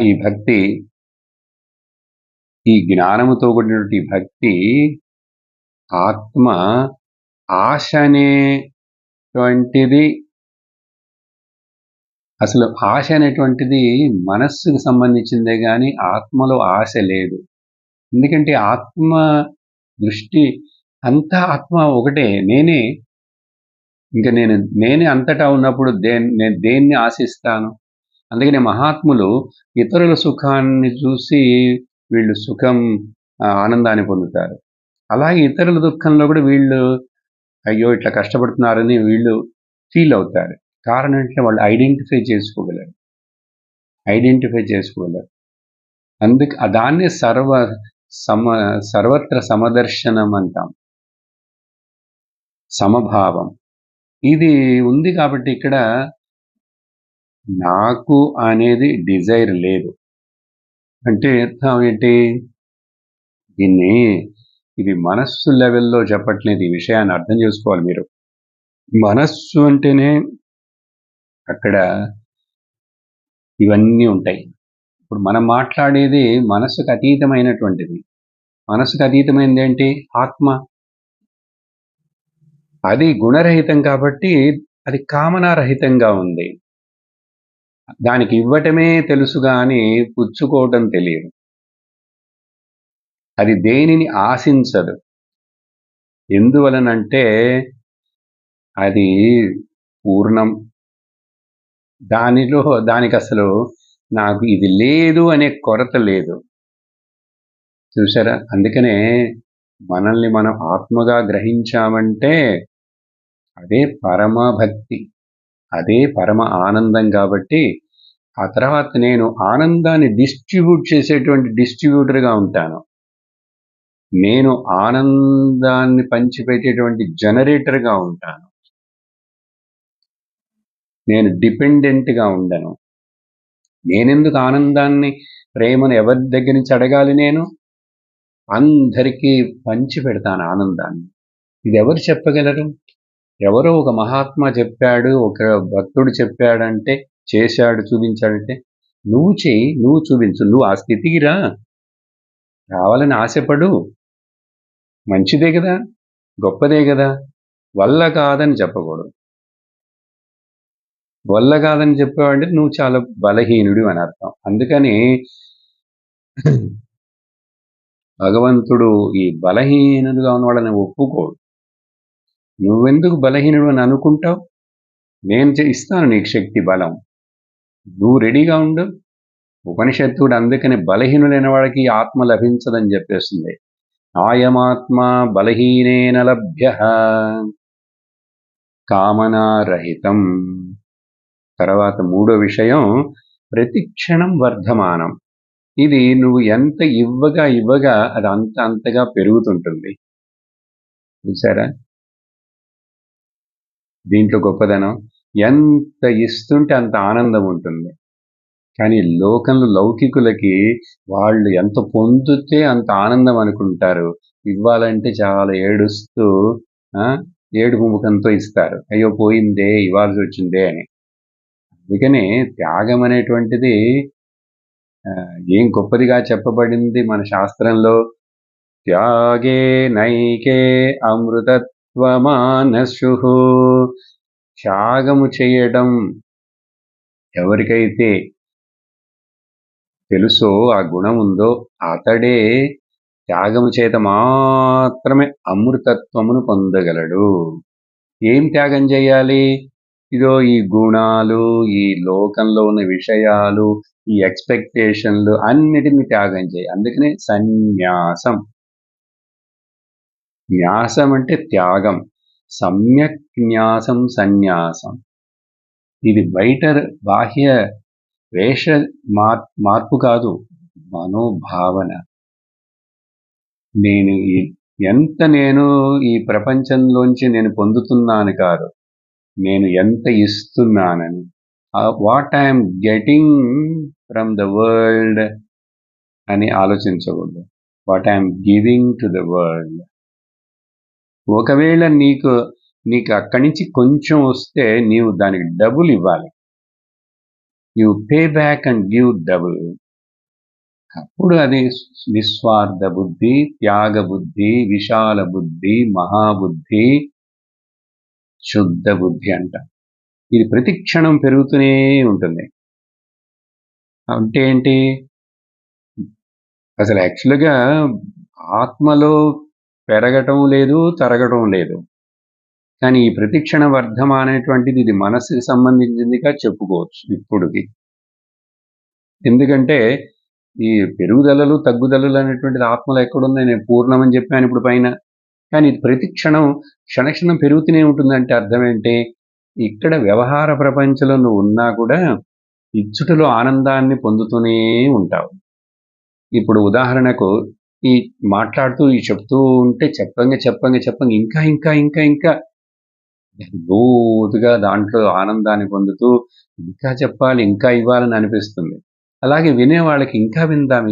ఈ భక్తి, ఈ జ్ఞానముతో కూడినటువంటి భక్తి, ఆత్మ ఆశ అనేటువంటిది, అసలు ఆశ అనేటువంటిది మనస్సుకు సంబంధించిందే గాని ఆత్మలో ఆశ లేదు. ఎందుకంటే ఆత్మ దృష్టి అంతా ఆత్మ ఒకటే, నేనే. ఇంకా నేనే అంతటా ఉన్నప్పుడు నేను దేన్ని ఆశిస్తాను? అందుకని మహాత్ములు ఇతరుల సుఖాన్ని చూసి వీళ్ళు ఆనందాన్ని పొందుతారు. అలాగే ఇతరుల దుఃఖంలో కూడా వీళ్ళు అయ్యో ఇట్లా కష్టపడుతున్నారని వీళ్ళు ఫీల్ అవుతారు. కారణం అంటే వాళ్ళు ఐడెంటిఫై చేసుకోగలరు. అందుకే దాన్ని సర్వత్ర సమదర్శనం అంటాం, సమభావం. ఇది ఉంది కాబట్టి ఇక్కడ నాకు అనేది డిజైర్ లేదు. అంటే అర్థం ఏంటి? ఇది మనస్సు లెవెల్లో చెప్పట్లేదు. ఈ విషయాన్ని అర్థం చేసుకోవాలి మీరు. మనస్సు అంటేనే అక్కడ ఇవన్నీ ఉంటాయి. ఇప్పుడు మనం మాట్లాడేది మనస్సుకు అతీతమైనటువంటిది. మనస్సుకు అతీతమైనది ఏంటి? ఆత్మ. అది గుణరహితం కాబట్టి అది కామనారహితంగా ఉంది. దానికి ఇవ్వటమే తెలుసు గాని పుచ్చుకోవటం తెలియదు. అది దేనిని ఆశించదు. ఎందువలనంటే అది పూర్ణం. దానికి అసలు నాకు ఇది లేదు అనే కొరత లేదు. చూసారా? అందుకనే మనల్ని మనం ఆత్మగా గ్రహించామంటే అదే పరమ భక్తి, అదే పరమ ఆనందం. కాబట్టి ఆ తర్వాత నేను ఆనందాన్ని డిస్ట్రిబ్యూట్ చేసేటువంటి డిస్ట్రిబ్యూటర్గా ఉంటాను. నేను ఆనందాన్ని పంచిపెట్టేటువంటి జనరేటర్గా ఉంటాను. నేను డిపెండెంట్గా ఉండను. నేనెందుకు ఆనందాన్ని, ప్రేమను ఎవరి దగ్గర నుంచి అడగాలి? నేను అందరికీ పంచి పెడతాను ఆనందాన్ని. ఇది ఎవరు చెప్పగలరు? ఎవరో ఒక మహాత్మా చెప్పాడు, ఒక భక్తుడు చెప్పాడంటే, చేశాడు, చూపించాడంటే నువ్వు చెయ్యి, నువ్వు చూపించు, నువ్వు ఆ స్థితికి రావాలని ఆశపడు. మంచిదే కదా, గొప్పదే కదా. వల్ల కాదని చెప్పకూడదు. వల్ల కాదని చెప్పావంటే నువ్వు చాలా బలహీనుడు అని అర్థం. అందుకని భగవంతుడు ఈ బలహీనుడుగా ఉన్న వాళ్ళని ఒప్పుకోడు. నువ్వెందుకు బలహీనుడు అని అనుకుంటావు? నేను ఇస్తాను నీకు శక్తి, బలం. నువ్వు రెడీగా ఉండు. ఉపనిషత్తు అందుకని బలహీనులైన వాడికి ఆత్మ లభించదని చెప్పేస్తుంది. ఆయమాత్మ బలహీనేన లభ్యః కామనారహితం. తర్వాత మూడో విషయం, ప్రతిక్షణం వర్ధమానం. ఇది నువ్వు ఎంత ఇవ్వగా అది అంతగా పెరుగుతుంటుంది. చూసారా దీంట్లో గొప్పదనం? ఎంత ఇస్తుంటే అంత ఆనందం ఉంటుంది. కానీ లోకంలో లౌకికులకి వాళ్ళు ఎంత పొందితే అంత ఆనందం అనుకుంటారు. ఇవ్వాలంటే చాలా ఏడుస్తూ ఏడుపు ముఖంతో ఇస్తారు. అయ్యో పోయిందే, ఇవ్వాల్సి వచ్చిందే అని. అందుకనే త్యాగం అనేటువంటిది ఏం గొప్పదిగా చెప్పబడింది మన శాస్త్రంలో. త్యాగే నైకే అమృతత్వమానశు. త్యాగము చేయడం ఎవరికైతే తెలుసో, ఆ గుణం ఉందో, అతడే త్యాగము చేత మాత్రమే అమృతత్వమును పొందగలడు. ఏం త్యాగం చేయాలి? ఇదో ఈ గుణాలు, ఈ లోకంలో ఉన్న విషయాలు, ఈ ఎక్స్పెక్టేషన్లు అన్నిటిని త్యాగం చేయి. అందుకనే సన్యాసం. న్యాసం అంటే త్యాగం. సమ్యక్ న్యాసం సన్యాసం. ఇది బయట బాహ్య వేష మార్పు కాదు, మనోభావన. నేను నేను ఈ ప్రపంచంలోంచి నేను పొందుతున్నాను కాదు, నేను ఎంత ఇస్తున్నానని. What I'm getting from the world అని ఆలోచించకూడదు. What I'm giving to the world. ఒకవేళ నీకు అక్కడి నుంచి కొంచెం వస్తే నీవు దానికి డబుల్ ఇవ్వాలి. You pay back and give double. అప్పుడు అది నిస్వార్థ బుద్ధి, త్యాగ బుద్ధి, విశాల బుద్ధి, మహాబుద్ధి, శుద్ధ బుద్ధి అంట. ఇది ప్రతి క్షణం పెరుగుతూనే ఉంటుంది. అంటే ఏంటి? అసలు యాక్చువల్గా ఆత్మలో పెరగటం లేదు, తరగటం లేదు. కానీ ఈ ప్రతిక్షణ వర్ధమానేటువంటిది ఇది మనసుకి సంబంధించిందిగా చెప్పుకోవచ్చు ఇప్పుడుకి. ఎందుకంటే ఈ పెరుగుదలలు తగ్గుదలలు అనేటువంటిది ఆత్మలో ఎక్కడున్నాయి? నేను పూర్ణమని చెప్పాను ఇప్పుడు పైన. కానీ ఇది ప్రతి క్షణక్షణం పెరుగుతూనే ఉంటుందంటే అర్థం ఏంటి? ఇక్కడ వ్యవహార ప్రపంచంలో నువ్వు ఉన్నా కూడా ఇచ్చుటలో ఆనందాన్ని పొందుతూనే ఉంటావు. ఇప్పుడు ఉదాహరణకు ఈ మాట్లాడుతూ ఈ చెప్తూ ఉంటే చెప్పంగా ఇంకా ఇంకా ఇంకా ఇంకా లోతుగా దాంట్లో ఆనందాన్ని పొందుతూ ఇంకా చెప్పాలి, ఇంకా ఇవ్వాలని అనిపిస్తుంది. అలాగే వినేవాళ్ళకి ఇంకా విందాం,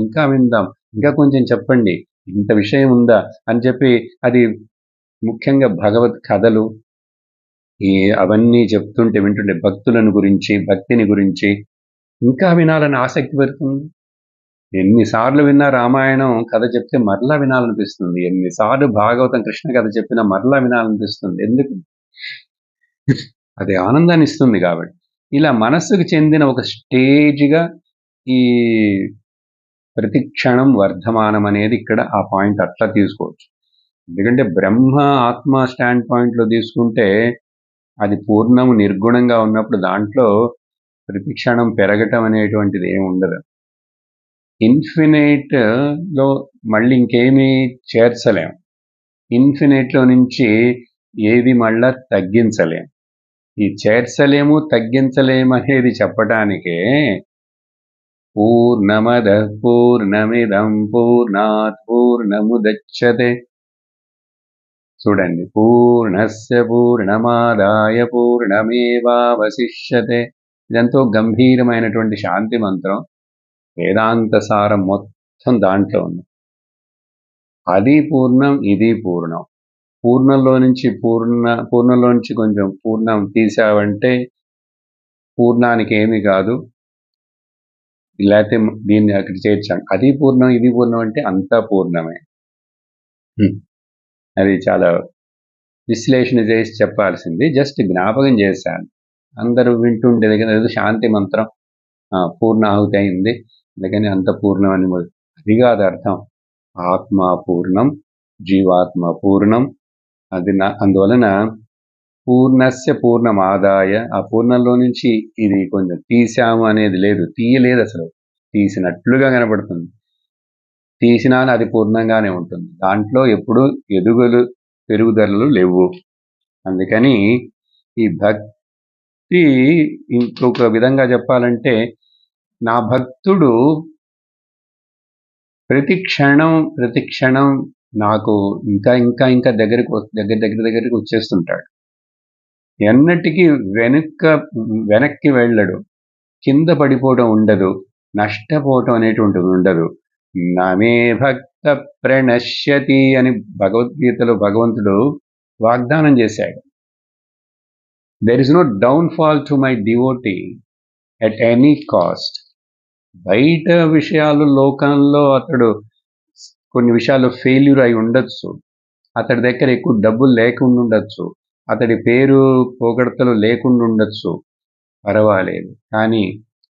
ఇంకా కొంచెం చెప్పండి, ఇంత విషయం ఉందా అని చెప్పి అది ముఖ్యంగా భగవత్ కథలు అవన్నీ చెప్తుంటే వింటుంటే భక్తులను గురించి, భక్తిని గురించి ఇంకా వినాలని ఆసక్తి పెడుతుంది. ఎన్నిసార్లు విన్నా రామాయణం కథ చెప్తే మరలా వినాలనిపిస్తుంది. ఎన్నిసార్లు భాగవతం కృష్ణ కథ చెప్పినా మరలా వినాలనిపిస్తుంది. ఎందుకు? అది ఆనందాన్ని ఇస్తుంది కాబట్టి. ఇలా మనస్సుకు చెందిన ఒక స్టేజ్గా ఈ ప్రతి క్షణం వర్ధమానం అనేది ఇక్కడ ఆ పాయింట్ అట్లా తీసుకోవచ్చు. ఎందుకంటే బ్రహ్మ ఆత్మ స్టాండ్ పాయింట్లో తీసుకుంటే అది పూర్ణము నిర్గుణంగా ఉన్నప్పుడు దాంట్లో ప్రతి క్షణం పెరగటం అనేటువంటిది ఏమి ఉండదు. ఇన్ఫినైట్లో మళ్ళీ ఇంకేమీ చేర్చలేం. ఇన్ఫినైట్లో నుంచి ఏది మళ్ళా తగ్గించలేం. ఈ చేర్చలేము, తగ్గించలేము అనేది చెప్పటానికే పూర్ణమదః పూర్ణమిదం పూర్ణాత్ పూర్ణముదచ్యతే. చూడండి, పూర్ణస్య పూర్ణమాదాయ పూర్ణమేవావశిష్యతే. ఇదంతో గంభీరమైనటువంటి శాంతి మంత్రం. వేదాంత సారం మొత్తం దాంట్లో ఉంది. అది పూర్ణం, ఇది పూర్ణం. పూర్ణంలో నుంచి కొంచెం పూర్ణం తీసావంటే పూర్ణానికి ఏమి కాదు, లేకపోతే దీన్ని అక్కడ చేర్చాను. అది పూర్ణం, ఇది పూర్ణం అంటే అంతా పూర్ణమే. అది చాలా విశ్లేషణ చేసి చెప్పాల్సింది, జస్ట్ జ్ఞాపకం చేశాను. అందరూ వింటుండే దగ్గర ఏదో శాంతి మంత్రం పూర్ణాహుతి అయింది, అందుకని అంత పూర్ణం అని. అది కాదు అర్థం. ఆత్మ పూర్ణం, జీవాత్మ పూర్ణం. అది అందువలన పూర్ణస్య పూర్ణమాదాయ, ఆ పూర్ణంలో నుంచి ఇది కొంచెం తీసాము అనేది లేదు, తీయలేదు, అసలు తీసినట్లుగా కనపడుతుంది. తీసినా అది పూర్ణంగానే ఉంటుంది. దాంట్లో ఎప్పుడు పెరుగుదలలు లేవు. అందుకని ఈ భక్తి ఇంకొక విధంగా చెప్పాలంటే, నా భక్తుడు ప్రతి క్షణం నాకు ఇంకా ఇంకా ఇంకా దగ్గరికి వచ్చేస్తుంటాడు. ఎన్నటికీ వెనక్కి వెళ్ళడు, కింద పడిపోవడం ఉండదు, నష్టపోవటం అనేటువంటిది ఉండదు. నమే భక్త ప్రణశ్యతి అని భగవద్గీతలో భగవంతుడు వాగ్దానం చేశాడు. There is no downfall to my devotee at any cost. బయట విషయాలు, లోకంలో అతడు కొన్ని విషయాల్లో ఫెయిల్యూర్ అయి ఉండొచ్చు, అతడి దగ్గర ఎక్కువ డబ్బులు లేకుండా ఉండొచ్చు, అతడి పేరు పొగడ్తలు లేకుండా ఉండొచ్చు, పర్వాలేదు. కానీ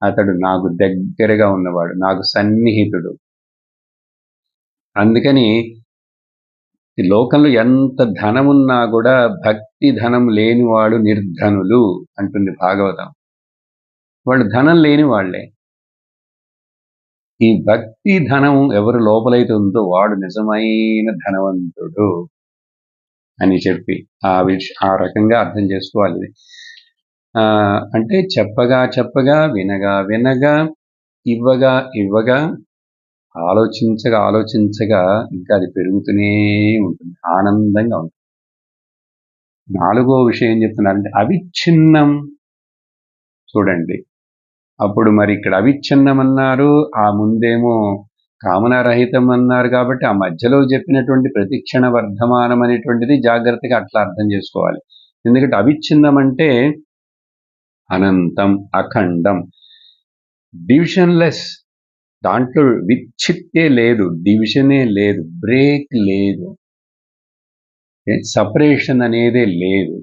అతడు నాకు దగ్గరగా ఉన్నవాడు, నాకు సన్నిహితుడు. అందుకని ఈ లోకంలో ఎంత ధనమున్నా కూడా భక్తి ధనం లేనివాడు నిర్ధనులు అంటుంది భాగవతం. వాళ్ళు ధనం లేని వాళ్ళే. ఈ భక్తి ధనం ఎవరు లోపలైతే ఉందో వాడు నిజమైన ధనవంతుడు. అని చెప్పి ఆ రకంగా అర్థం చేసుకోవాలి ఇది. అంటే చెప్పగా చెప్పగా, వినగా వినగా, ఇవ్వగా ఇవ్వగా, ఆలోచించగా ఆలోచించగా ఇంకా అది పెరుగుతూనే ఉంటుంది. ఆనందంగా ఉంటుంది. 4వ విషయం ఏం చెప్తున్నారంటే అవిచ్ఛిన్నం. చూడండి, అప్పుడు మరి ఇక్కడ అవిచ్ఛిన్నం అన్నారు, ఆ ముందేమో కామనారహితం అన్నారు. కాబట్టి ఆ మధ్యలో చెప్పినటువంటి ప్రతిక్షణ వర్ధమానం అనేటువంటిది జాగ్రత్తగా అట్లా అర్థం చేసుకోవాలి. ఎందుకంటే అవిచ్ఛిన్నం అంటే అనంతం, అఖండం, డివిజన్లెస్. దాంట్లో విచ్ఛిత్తే లేదు, డివిజనే లేదు, బ్రేక్ లేదు, సపరేషన్ అనేదే లేదు.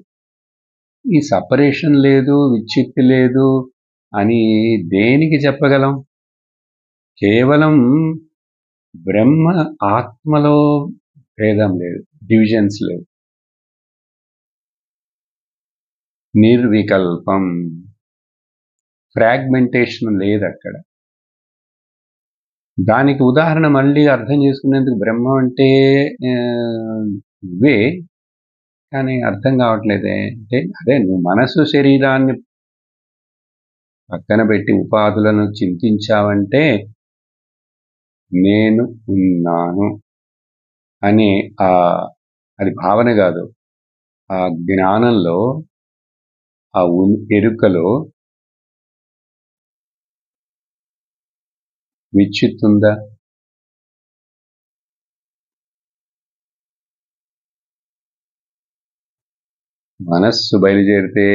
ఈ సపరేషన్ లేదు, విచ్ఛిత్తి లేదు అని దేనికి చెప్పగలం? కేవలం బ్రహ్మ ఆత్మలో భేదం లేదు, డివిజన్స్ లేవు, నిర్వికల్పం, ఫ్రాగ్మెంటేషన్ లేదు అక్కడ. దానికి ఉదాహరణ మళ్ళీ అర్థం చేసుకునేందుకు బ్రహ్మ అంటే ఇవే, కానీ అర్థం కావట్లేదే. అంటే అదే నువ్వు మనసు శరీరాన్ని పక్కన పెట్టి ఉపాధులను చింతించావంటే నేను ఉన్నాను అనే అది భావన కాదు, ఆ జ్ఞానంలో, ఆ ఎరుకలో విచ్ఛిత్తుందా? మనస్సు బయలుదేరితే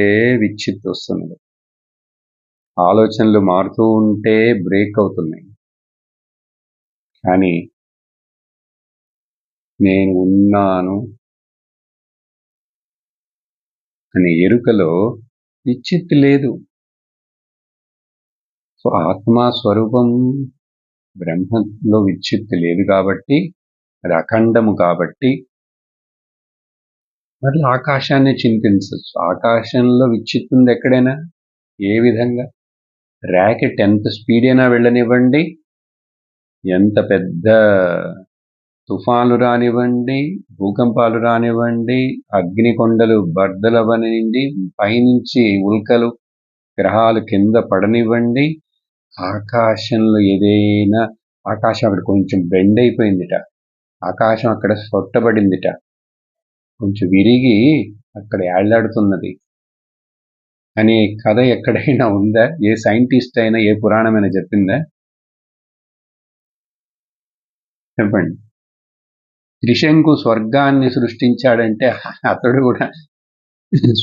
విచ్ఛిత్తి వస్తుంది, ఆలోచనలు మారుతూ ఉంటే బ్రేక్ అవుతున్నాయి. కానీ నేను ఉన్నాను అనే ఎరుకలో విచ్ఛిత్తి లేదు. సో ఆత్మా స్వరూపం బ్రహ్మలో విచ్ఛిత్తి లేదు కాబట్టి, అది అఖండము కాబట్టి. మరి ఆకాశాన్ని చింతించచ్చు. ఆకాశంలో విచ్ఛిత్తి ఉంది ఎక్కడైనా? ఏ విధంగా? ర్యాకెట్ ఎంత స్పీడ్ అయినా వెళ్ళనివ్వండి, ఎంత పెద్ద తుఫాన్లు రానివ్వండి, భూకంపాలు రానివ్వండి, అగ్నికొండలు బద్దలవనివ్వండి, పైనుంచి ఉల్కలు గ్రహాలు కింద పడనివ్వండి, ఆకాశంలో ఏదైనా, ఆకాశం అక్కడ కొంచెం బెండ్ అయిపోయిందిట, ఆకాశం అక్కడ సొట్టబడిందిట, కొంచెం విరిగి అక్కడ ఏళ్లాడుతున్నది అనే కథ ఎక్కడైనా ఉందా? ఏ సైంటిస్ట్ అయినా, ఏ పురాణమైనా చెప్పిందా? చెప్పండి. త్రిశంకు స్వర్గాన్ని సృష్టించాడంటే అతడు కూడా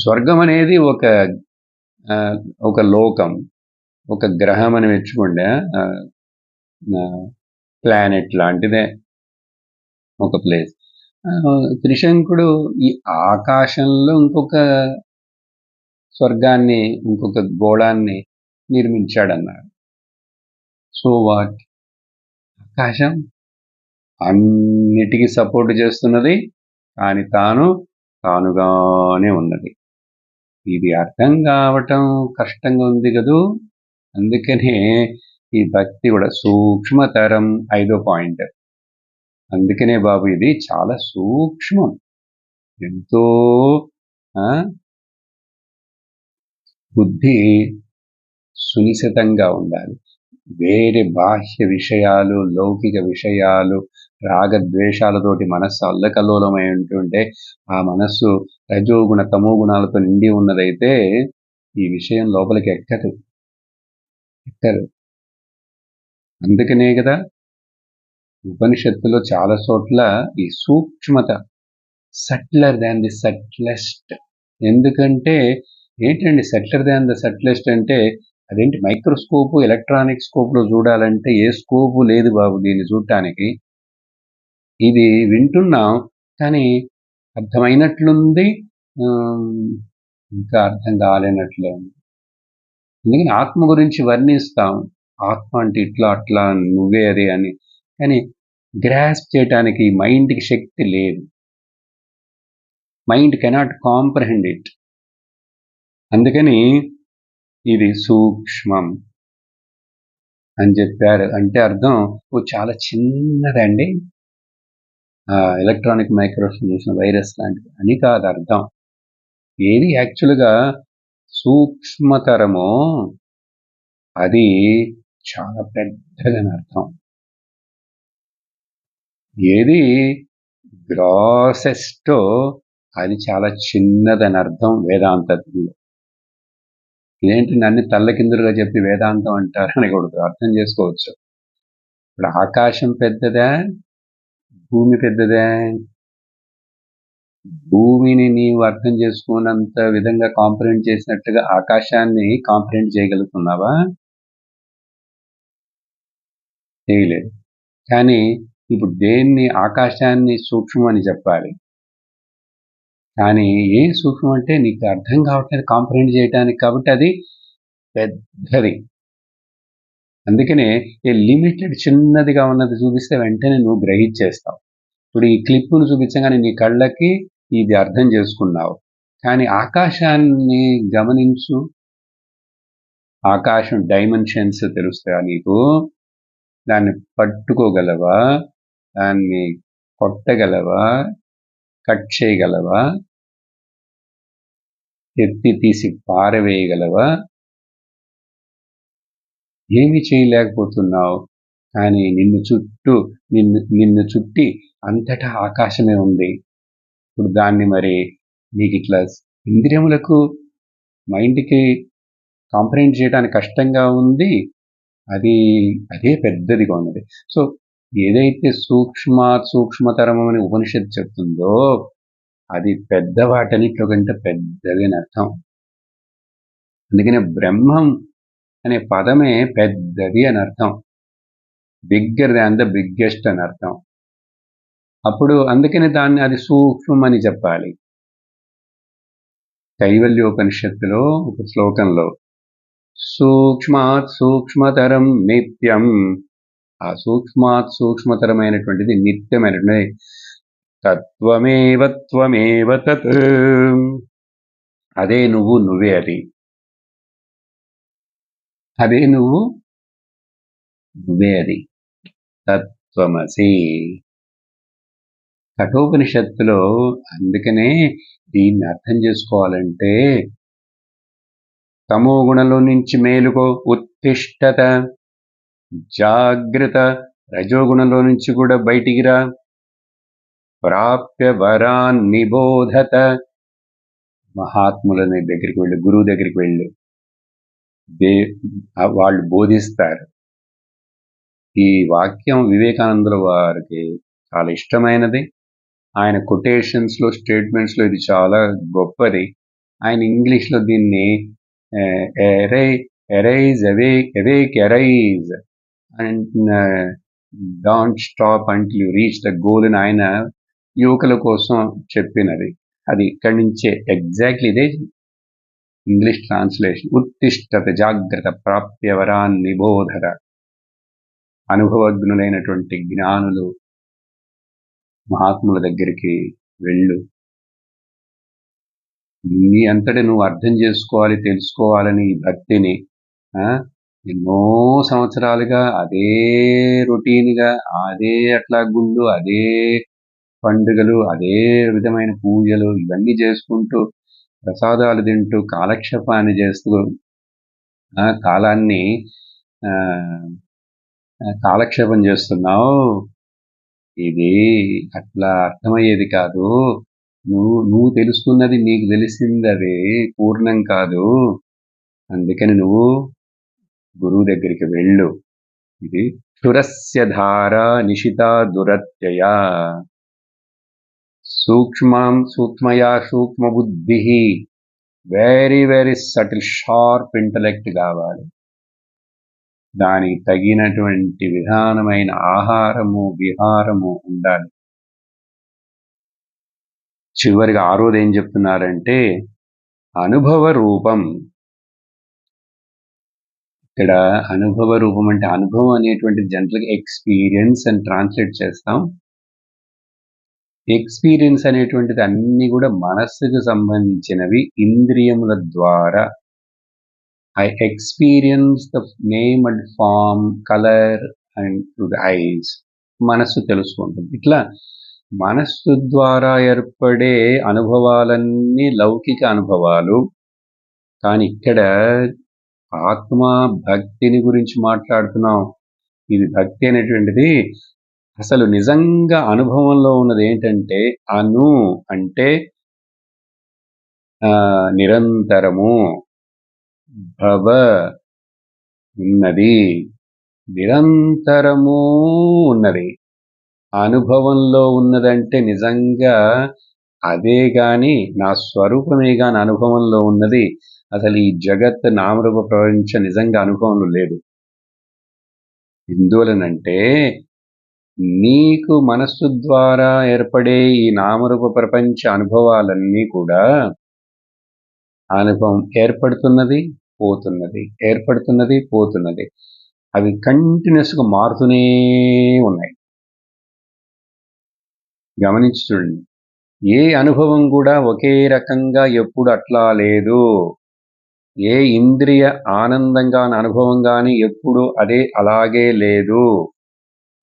స్వర్గం అనేది ఒక లోకం, ఒక గ్రహం అని మెచ్చుకోండి, ప్లానెట్ లాంటిదే, ఒక ప్లేస్. త్రిశంకుడు ఈ ఆకాశంలో ఇంకొక స్వర్గాన్ని, ఇంకొక గోళాన్ని నిర్మించాడన్నారు. So what? ఆకాశం అన్నిటికీ సపోర్ట్ చేస్తున్నది, కానీ తానుగానే ఉన్నది. ఇది అర్థం కావటం కష్టంగా ఉంది కదూ. అందుకనే ఈ భక్తి కూడా సూక్ష్మతరం. 5వ పాయింట్. అందుకనే బాబు ఇది చాలా సూక్ష్మం, ఎంతో బుద్ధి సునిశితంగా ఉండాలి. వేరే బాహ్య విషయాలు, లౌకిక విషయాలు, రాగద్వేషాలతోటి మనస్సు అల్లకల్లోలమై ఉంటుంటే, ఆ మనస్సు రజోగుణ తమో గుణాలతో నిండి ఉన్నదైతే ఈ విషయం లోపలికి ఎక్కదు. అందుకనే కదా ఉపనిషత్తులో చాలా చోట్ల ఈ సూక్ష్మత, సట్లర్ దాన్ ది సట్లెస్ట్. ఎందుకంటే ఏంటండి సట్లర్ దాన్ ద సట్లెస్ట్ అంటే? అదేంటి మైక్రోస్కోపు, ఎలక్ట్రానిక్ స్కోప్లో చూడాలంటే ఏ స్కోపు లేదు బాబు దీన్ని చూడటానికి. ఇది వింటున్నాం కానీ అర్థమైనట్లుంది, ఇంకా అర్థం కాలేనట్లే ఉంది. అందుకని ఆత్మ గురించి వర్ణిస్తాం, ఆత్మ అంటే ఇట్లా అట్లా, నువ్వే అదే అని. కానీ గ్రాస్ప్ చేయటానికి మైండ్కి శక్తి లేదు. Mind cannot comprehend it. అందుకని ఇది సూక్ష్మం అని చెప్పారు. అంటే అర్థం చాలా చిన్నదండి, ఎలక్ట్రానిక్ మైక్రోఫోన్ చేసిన వైరస్ లాంటిది అని కాదు అర్థం. ఏది యాక్చువల్గా సూక్ష్మతరమో అది చాలా పెద్దదని అర్థం. ఏది గ్రాసెస్టో అది చాలా చిన్నదని అర్థం వేదాంతంలో. ఇదేంటి నన్ను తల్లకిందులుగా చెప్పి వేదాంతం అంటారని కూడా అర్థం చేసుకోవచ్చు. ఇప్పుడు ఆకాశం పెద్దదా, భూమి పెద్దదా? భూమిని నీవు అర్థం చేసుకున్నంత విధంగా కాంప్రిహెండ్ చేసినట్టుగా ఆకాశాన్ని కాంప్రిహెండ్ చేయగలుగుతున్నావా? చేయలేదు. కానీ ఇప్పుడు దేన్ని ఆకాశాన్ని సూక్ష్మం అని చెప్పాలి. కానీ ఏ సూక్ష్మం అంటే నీకు అర్థం కావట్లేదు కాంప్రిహెండ్ చేయడానికి, కాబట్టి అది పెద్దది. అందుకనే ఈ లిమిటెడ్ చిన్నదిగా ఉన్నది చూపిస్తే వెంటనే నువ్వు గ్రహించేస్తావు. ఇప్పుడు ఈ క్లిప్పును చూపించగానే నీ కళ్ళకి ఇది అర్థం చేసుకున్నావు. కానీ ఆకాశాన్ని గమనించు, ఆకాశం డైమెన్షన్స్ తెలుస్తాయా నీకు? దాన్ని పట్టుకోగలవా? దాన్ని కొట్టగలవా? కట్ చేయగలవా? ఎత్తి తీసి పారవేయగలవా? ఏమి చేయలేకపోతున్నావు. కానీ నిన్ను చుట్టి అంతటా ఆకాశమే ఉంది. ఇప్పుడు దాన్ని మరి నీకు ఇట్లా ఇంద్రియములకు మైండ్కి కాంప్రహెండ్ చేయడానికి కష్టంగా ఉంది. అదే పెద్దదిగా ఉన్నది. సో ఏదైతే సూక్ష్మతరము అని ఉపనిషత్తు చెప్తుందో అది పెద్దవాటన్నిటిలో కంటే పెద్దది అని అర్థం. అందుకనే బ్రహ్మం అనే పదమే పెద్దది అని అర్థం. బిగ్గర్ దాన్ ద బిగ్గెస్ట్ అని అర్థం. అప్పుడు అందుకని దాన్ని అది సూక్ష్మం అని చెప్పాలి. కైవల్యోపనిషత్తులో ఒక శ్లోకంలో సూక్ష్మాత్ సూక్ష్మతరం నిత్యం, ఆ సూక్ష్మాత్ సూక్ష్మతరమైనటువంటిది నిత్యమైనటువంటి తత్వమేవ త్వమేవ తత్, అదే నువ్వు, నువ్వే అది. అదే నువ్వు, నువ్వే అది. తత్వమసి. కఠోపనిషత్తులో అందుకనే దీన్ని అర్థం చేసుకోవాలంటే తమో గుణంలో నుంచి మేలుకో, ఉత్తిష్టత, జాగ్రత్త, రజోగుణంలో నుంచి కూడా బయటికి రా, ప్రాప్య వరాన్ నిబోధత, మహాత్ముల దగ్గరికి వెళ్ళు, గురువు దగ్గరికి వెళ్ళు, వాళ్ళు బోధిస్తారు. ఈ వాక్యం వివేకానందుల వారికి చాలా ఇష్టమైనది. ఆయన కొటేషన్స్లో, స్టేట్మెంట్స్లో ఇది చాలా గొప్పది. ఆయన ఇంగ్లీష్లో దీన్ని arise awake arise and don't stop until you reach the goal అని ఆయన యువకుల కోసం చెప్పినది. అది ఇక్కడి నుంచే ఎగ్జాక్ట్లీ ఇదే ఇంగ్లీష్ ట్రాన్స్లేషన్. ఉత్తిష్టత, జాగ్రత్త, ప్రాప్యవరాన్ నిబోధర. అనుభవజ్ఞులైనటువంటి జ్ఞానులు, మహాత్ముల దగ్గరికి వెళ్ళు. నీ అంతటి నువ్వు అర్థం చేసుకోవాలి, తెలుసుకోవాలని ఈ భక్తిని ఎన్నో సంవత్సరాలుగా అదే రొటీన్గా, అదే అట్లా గుళ్ళు, అదే పండుగలు, అదే విధమైన పూజలు ఇవన్నీ చేసుకుంటూ ప్రసాదాలు తింటూ కాలక్షేపాన్ని చేస్తూ కాలక్షేపం చేస్తున్నావు. ఇది అట్లా అర్థమయ్యేది కాదు. నువ్వు తెలుసుకున్నది, నీకు తెలిసింది అది పూర్ణం కాదు. అందుకని నువ్వు గురువు దగ్గరికి వెళ్ళు. ఇది క్షురస్య ధార నిశితా దురత్యయ, సూక్ష్మయా సూక్ష్మ బుద్ధి, very very subtle sharp intellect కావాలి. దానికి తగినటువంటి విధానమైన ఆహారము విహారము ఉండాలి. చివరిగా ఆరోది ఏం చెప్తున్నారంటే అనుభవ రూపం. ఇక్కడ అనుభవ రూపం అంటే అనుభవం అనేటువంటి జనరల్గా ఎక్స్పీరియన్స్ అని ట్రాన్స్లేట్ చేస్తాం. ఎక్స్పీరియన్స్ అనేటువంటిది అన్ని కూడా మనస్సుకు సంబంధించినవి. ఇంద్రియముల ద్వారా I experience the name and form, colour and through the eyes, మనస్సు తెలుసుకుంటుంది. ఇట్లా మనస్సు ద్వారా ఏర్పడే అనుభవాలన్నీ లౌకిక అనుభవాలు. కానీ ఇక్కడ ఆత్మ భక్తిని గురించి మాట్లాడుతున్నాం. ఇది భక్తి అనేటువంటిది అసలు నిజంగా అనుభవంలో ఉన్నది ఏంటంటే అంటే నిరంతరము, భవ ఉన్నది, నిరంతరము ఉన్నది. అనుభవంలో ఉన్నదంటే నిజంగా అదే గాని నా స్వరూపమే గాని అనుభవంలో ఉన్నది. అసలు ఈ జగత్ నామరూప ప్రపంచం నిజంగా అనుభవంలో లేదు. ఎందువలనంటే నీకు మనస్సు ద్వారా ఏర్పడే ఈ నామరూప ప్రపంచ అనుభవాలన్నీ కూడా అనుభవం ఏర్పడుతున్నది, పోతున్నది, ఏర్పడుతున్నది, పోతున్నది. అవి కంటిన్యూస్గా మారుతూనే ఉన్నాయి. గమనించి చూడండి. ఏ అనుభవం కూడా ఒకే రకంగా ఎప్పుడు అట్లా లేదు. ఏ ఇంద్రియ ఆనందంగా అనుభవం గాని ఎప్పుడు అదే అలాగే లేదు.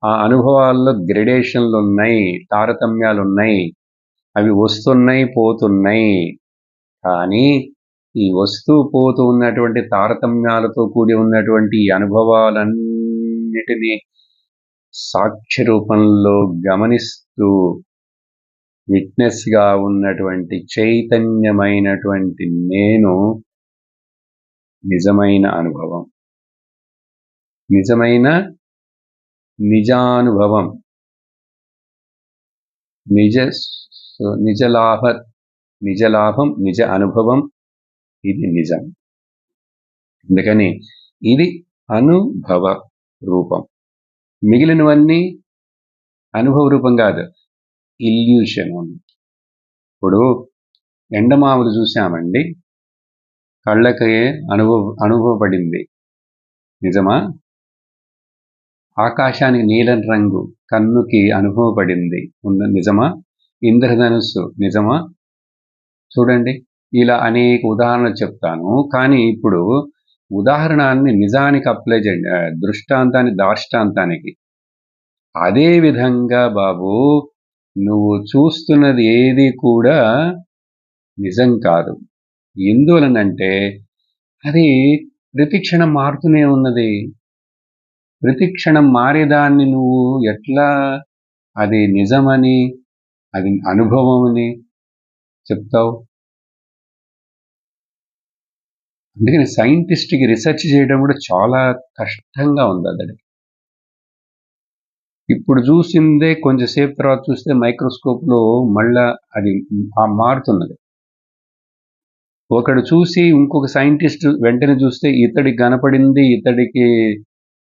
ఆ అనుభవాల్లో గ్రెడేషన్లు ఉన్నాయి, తారతమ్యాలు ఉన్నాయి. అవి వస్తున్నాయి, పోతున్నాయి. కానీ ఈ వస్తూ పోతూ ఉన్నటువంటి తారతమ్యాలతో కూడి ఉన్నటువంటి ఈ అనుభవాలన్నిటినీ సాక్ష్య రూపంలో గమనిస్తూ విట్నెస్గా ఉన్నటువంటి చైతన్యమైనటువంటి నేను నిజమైన అనుభవం, నిజమైన నిజానుభవం, నిజలాభం, నిజ అనుభవం. ఇది నిజం. అందుకని ఇది అనుభవ రూపం. మిగిలినవన్నీ అనుభవ రూపం కాదు, ఇల్యూషన్. ఇప్పుడు ఎండమావులు చూసామండి, కళ్ళకి అనుభవపడింది నిజమా? ఆకాశానికి నీలం రంగు కన్నుకి అనుభవపడింది నిజమా? ఇంద్రధనుస్సు నిజమా? చూడండి, ఇలా అనేక ఉదాహరణలు చెప్తాను. కానీ ఇప్పుడు ఉదాహరణాన్ని నిజానికి అప్లై చేయండి, దృష్టాంతాన్ని దాష్టాంతానికి. అదే విధంగా బాబు, నువ్వు చూస్తున్నది ఏది కూడా నిజం కాదు. ఎందువలనంటే అది ప్రతిక్షణం మారుతూనే ఉన్నది. ప్రతిక్షణం మారేదాన్ని నువ్వు ఎట్లా అది నిజమని, అది అనుభవమని చెప్తావు? అందుకని సైంటిస్ట్కి రీసెర్చ్ చేయడం కూడా చాలా కష్టంగా ఉంది. అది ఇప్పుడు చూసిందే కొంచెంసేపు తర్వాత చూస్తే మైక్రోస్కోప్లో మళ్ళా అది మారుతున్నది. ఒకడు చూసి ఇంకొక సైంటిస్ట్ వెంటనే చూస్తే ఇతడికి కనపడింది, ఇతడికి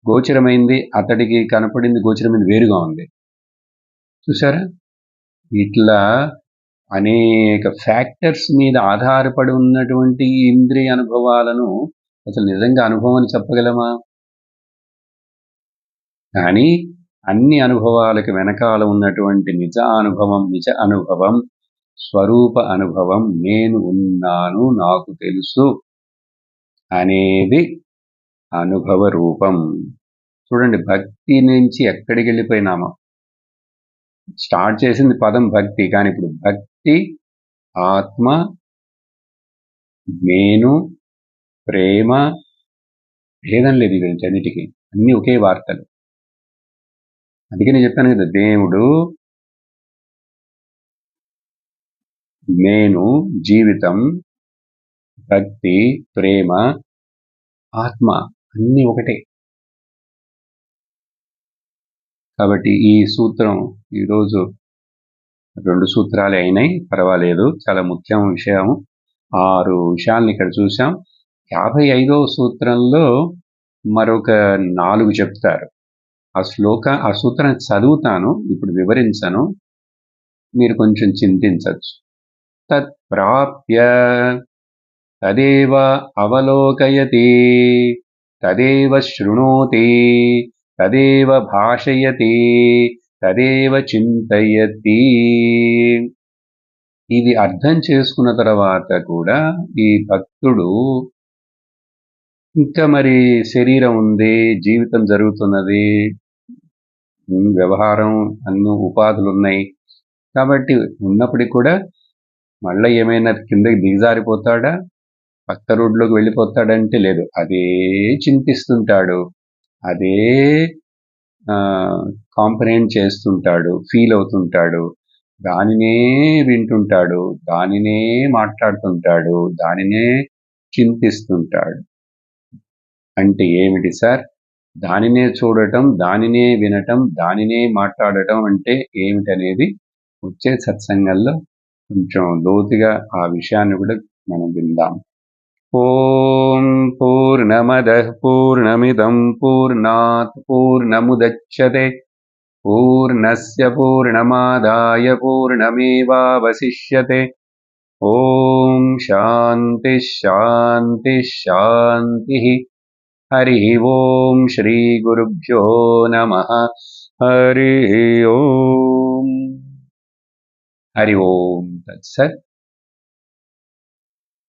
గోచరమైంది, అతడికి కనపడింది, గోచరమైంది వేరుగా ఉంది. చూసారా? ఇట్లా అనేక ఫ్యాక్టర్స్ మీద ఆధారపడి ఉన్నటువంటి ఇంద్రియ అనుభవాలను అసలు నిజంగా అనుభవం అని చెప్పగలమా? కానీ అన్ని అనుభవాలకు వెనకాల ఉన్నటువంటి నిజ అనుభవం, స్వరూప అనుభవం, నేను ఉన్నాను, నాకు తెలుసు అనేది అనుభవ రూపం. చూడండి, భక్తి నుంచి ఎక్కడికి వెళ్ళిపోయినామో. స్టార్ట్ చేసింది పదం భక్తి, కానీ ఇప్పుడు భక్తి, ఆత్మ, నేను, ప్రేమ, భేదం లేదు గురించి అన్నిటికీ, అన్నీ ఒకే వార్తలు. అందుకే నేను చెప్పాను కదా, దేవుడు, నేను, జీవితం, భక్తి, ప్రేమ, ఆత్మ అన్నీ ఒకటే. కాబట్టి ఈ సూత్రం ఈరోజు 2 సూత్రాలే అయినాయి, పర్వాలేదు. చాలా ముఖ్యమైన విషయం. 6 విషయాలను ఇక్కడ చూసాం. 55వ సూత్రంలో మరొక 4 చెప్తారు. ఆ సూత్రాన్ని చదువుతాను, ఇప్పుడు వివరించను, మీరు కొంచెం చింతించవచ్చు. తత్ప్రాప్య తదేవ అవలోకయతి, తదేవ శృణోతి, తదేవ భాషయతి, తదేవ చింతయతి. ఇది అర్థం చేసుకున్న తర్వాత కూడా ఈ భక్తుడు ఇంకా మరి శరీరం ఉంది, జీవితం జరుగుతున్నది, వ్యవహారం, అన్ని ఉపాధులు ఉన్నాయి, కాబట్టి ఉన్నప్పటికి కూడా మళ్ళీ ఏమైనా కిందకి దిగజారిపోతాడా, పక్క రోడ్లోకి వెళ్ళిపోతాడంటే లేదు. అదే చింతిస్తుంటాడు, అదే కాంప్రహెండ్ చేస్తుంటాడు, ఫీల్ అవుతుంటాడు, దానినే వింటుంటాడు, దానినే మాట్లాడుతుంటాడు, దానినే చింతిస్తుంటాడు. అంటే ఏమిటి సార్? దానినే చూడటం, దానినే వినటం, దానినే మాట్లాడటం అంటే ఏమిటనేది వచ్చే సత్సంగంలో కొంచెం లోతుగా ఆ విషయాన్ని కూడా మనం విందాం. ఓం పూర్ణమదః పూర్ణమిదం పూర్ణాత్ పూర్ణముదచ్యతే పూర్ణస్య పూర్ణమాదాయ పూర్ణమేవావశిష్యతే. ఓం శాంతి శాంతి శాంతి. హరి ఓం శ్రీ గురుభ్యో నమః. హరి ఓం. హరి ఓం తత్సత్.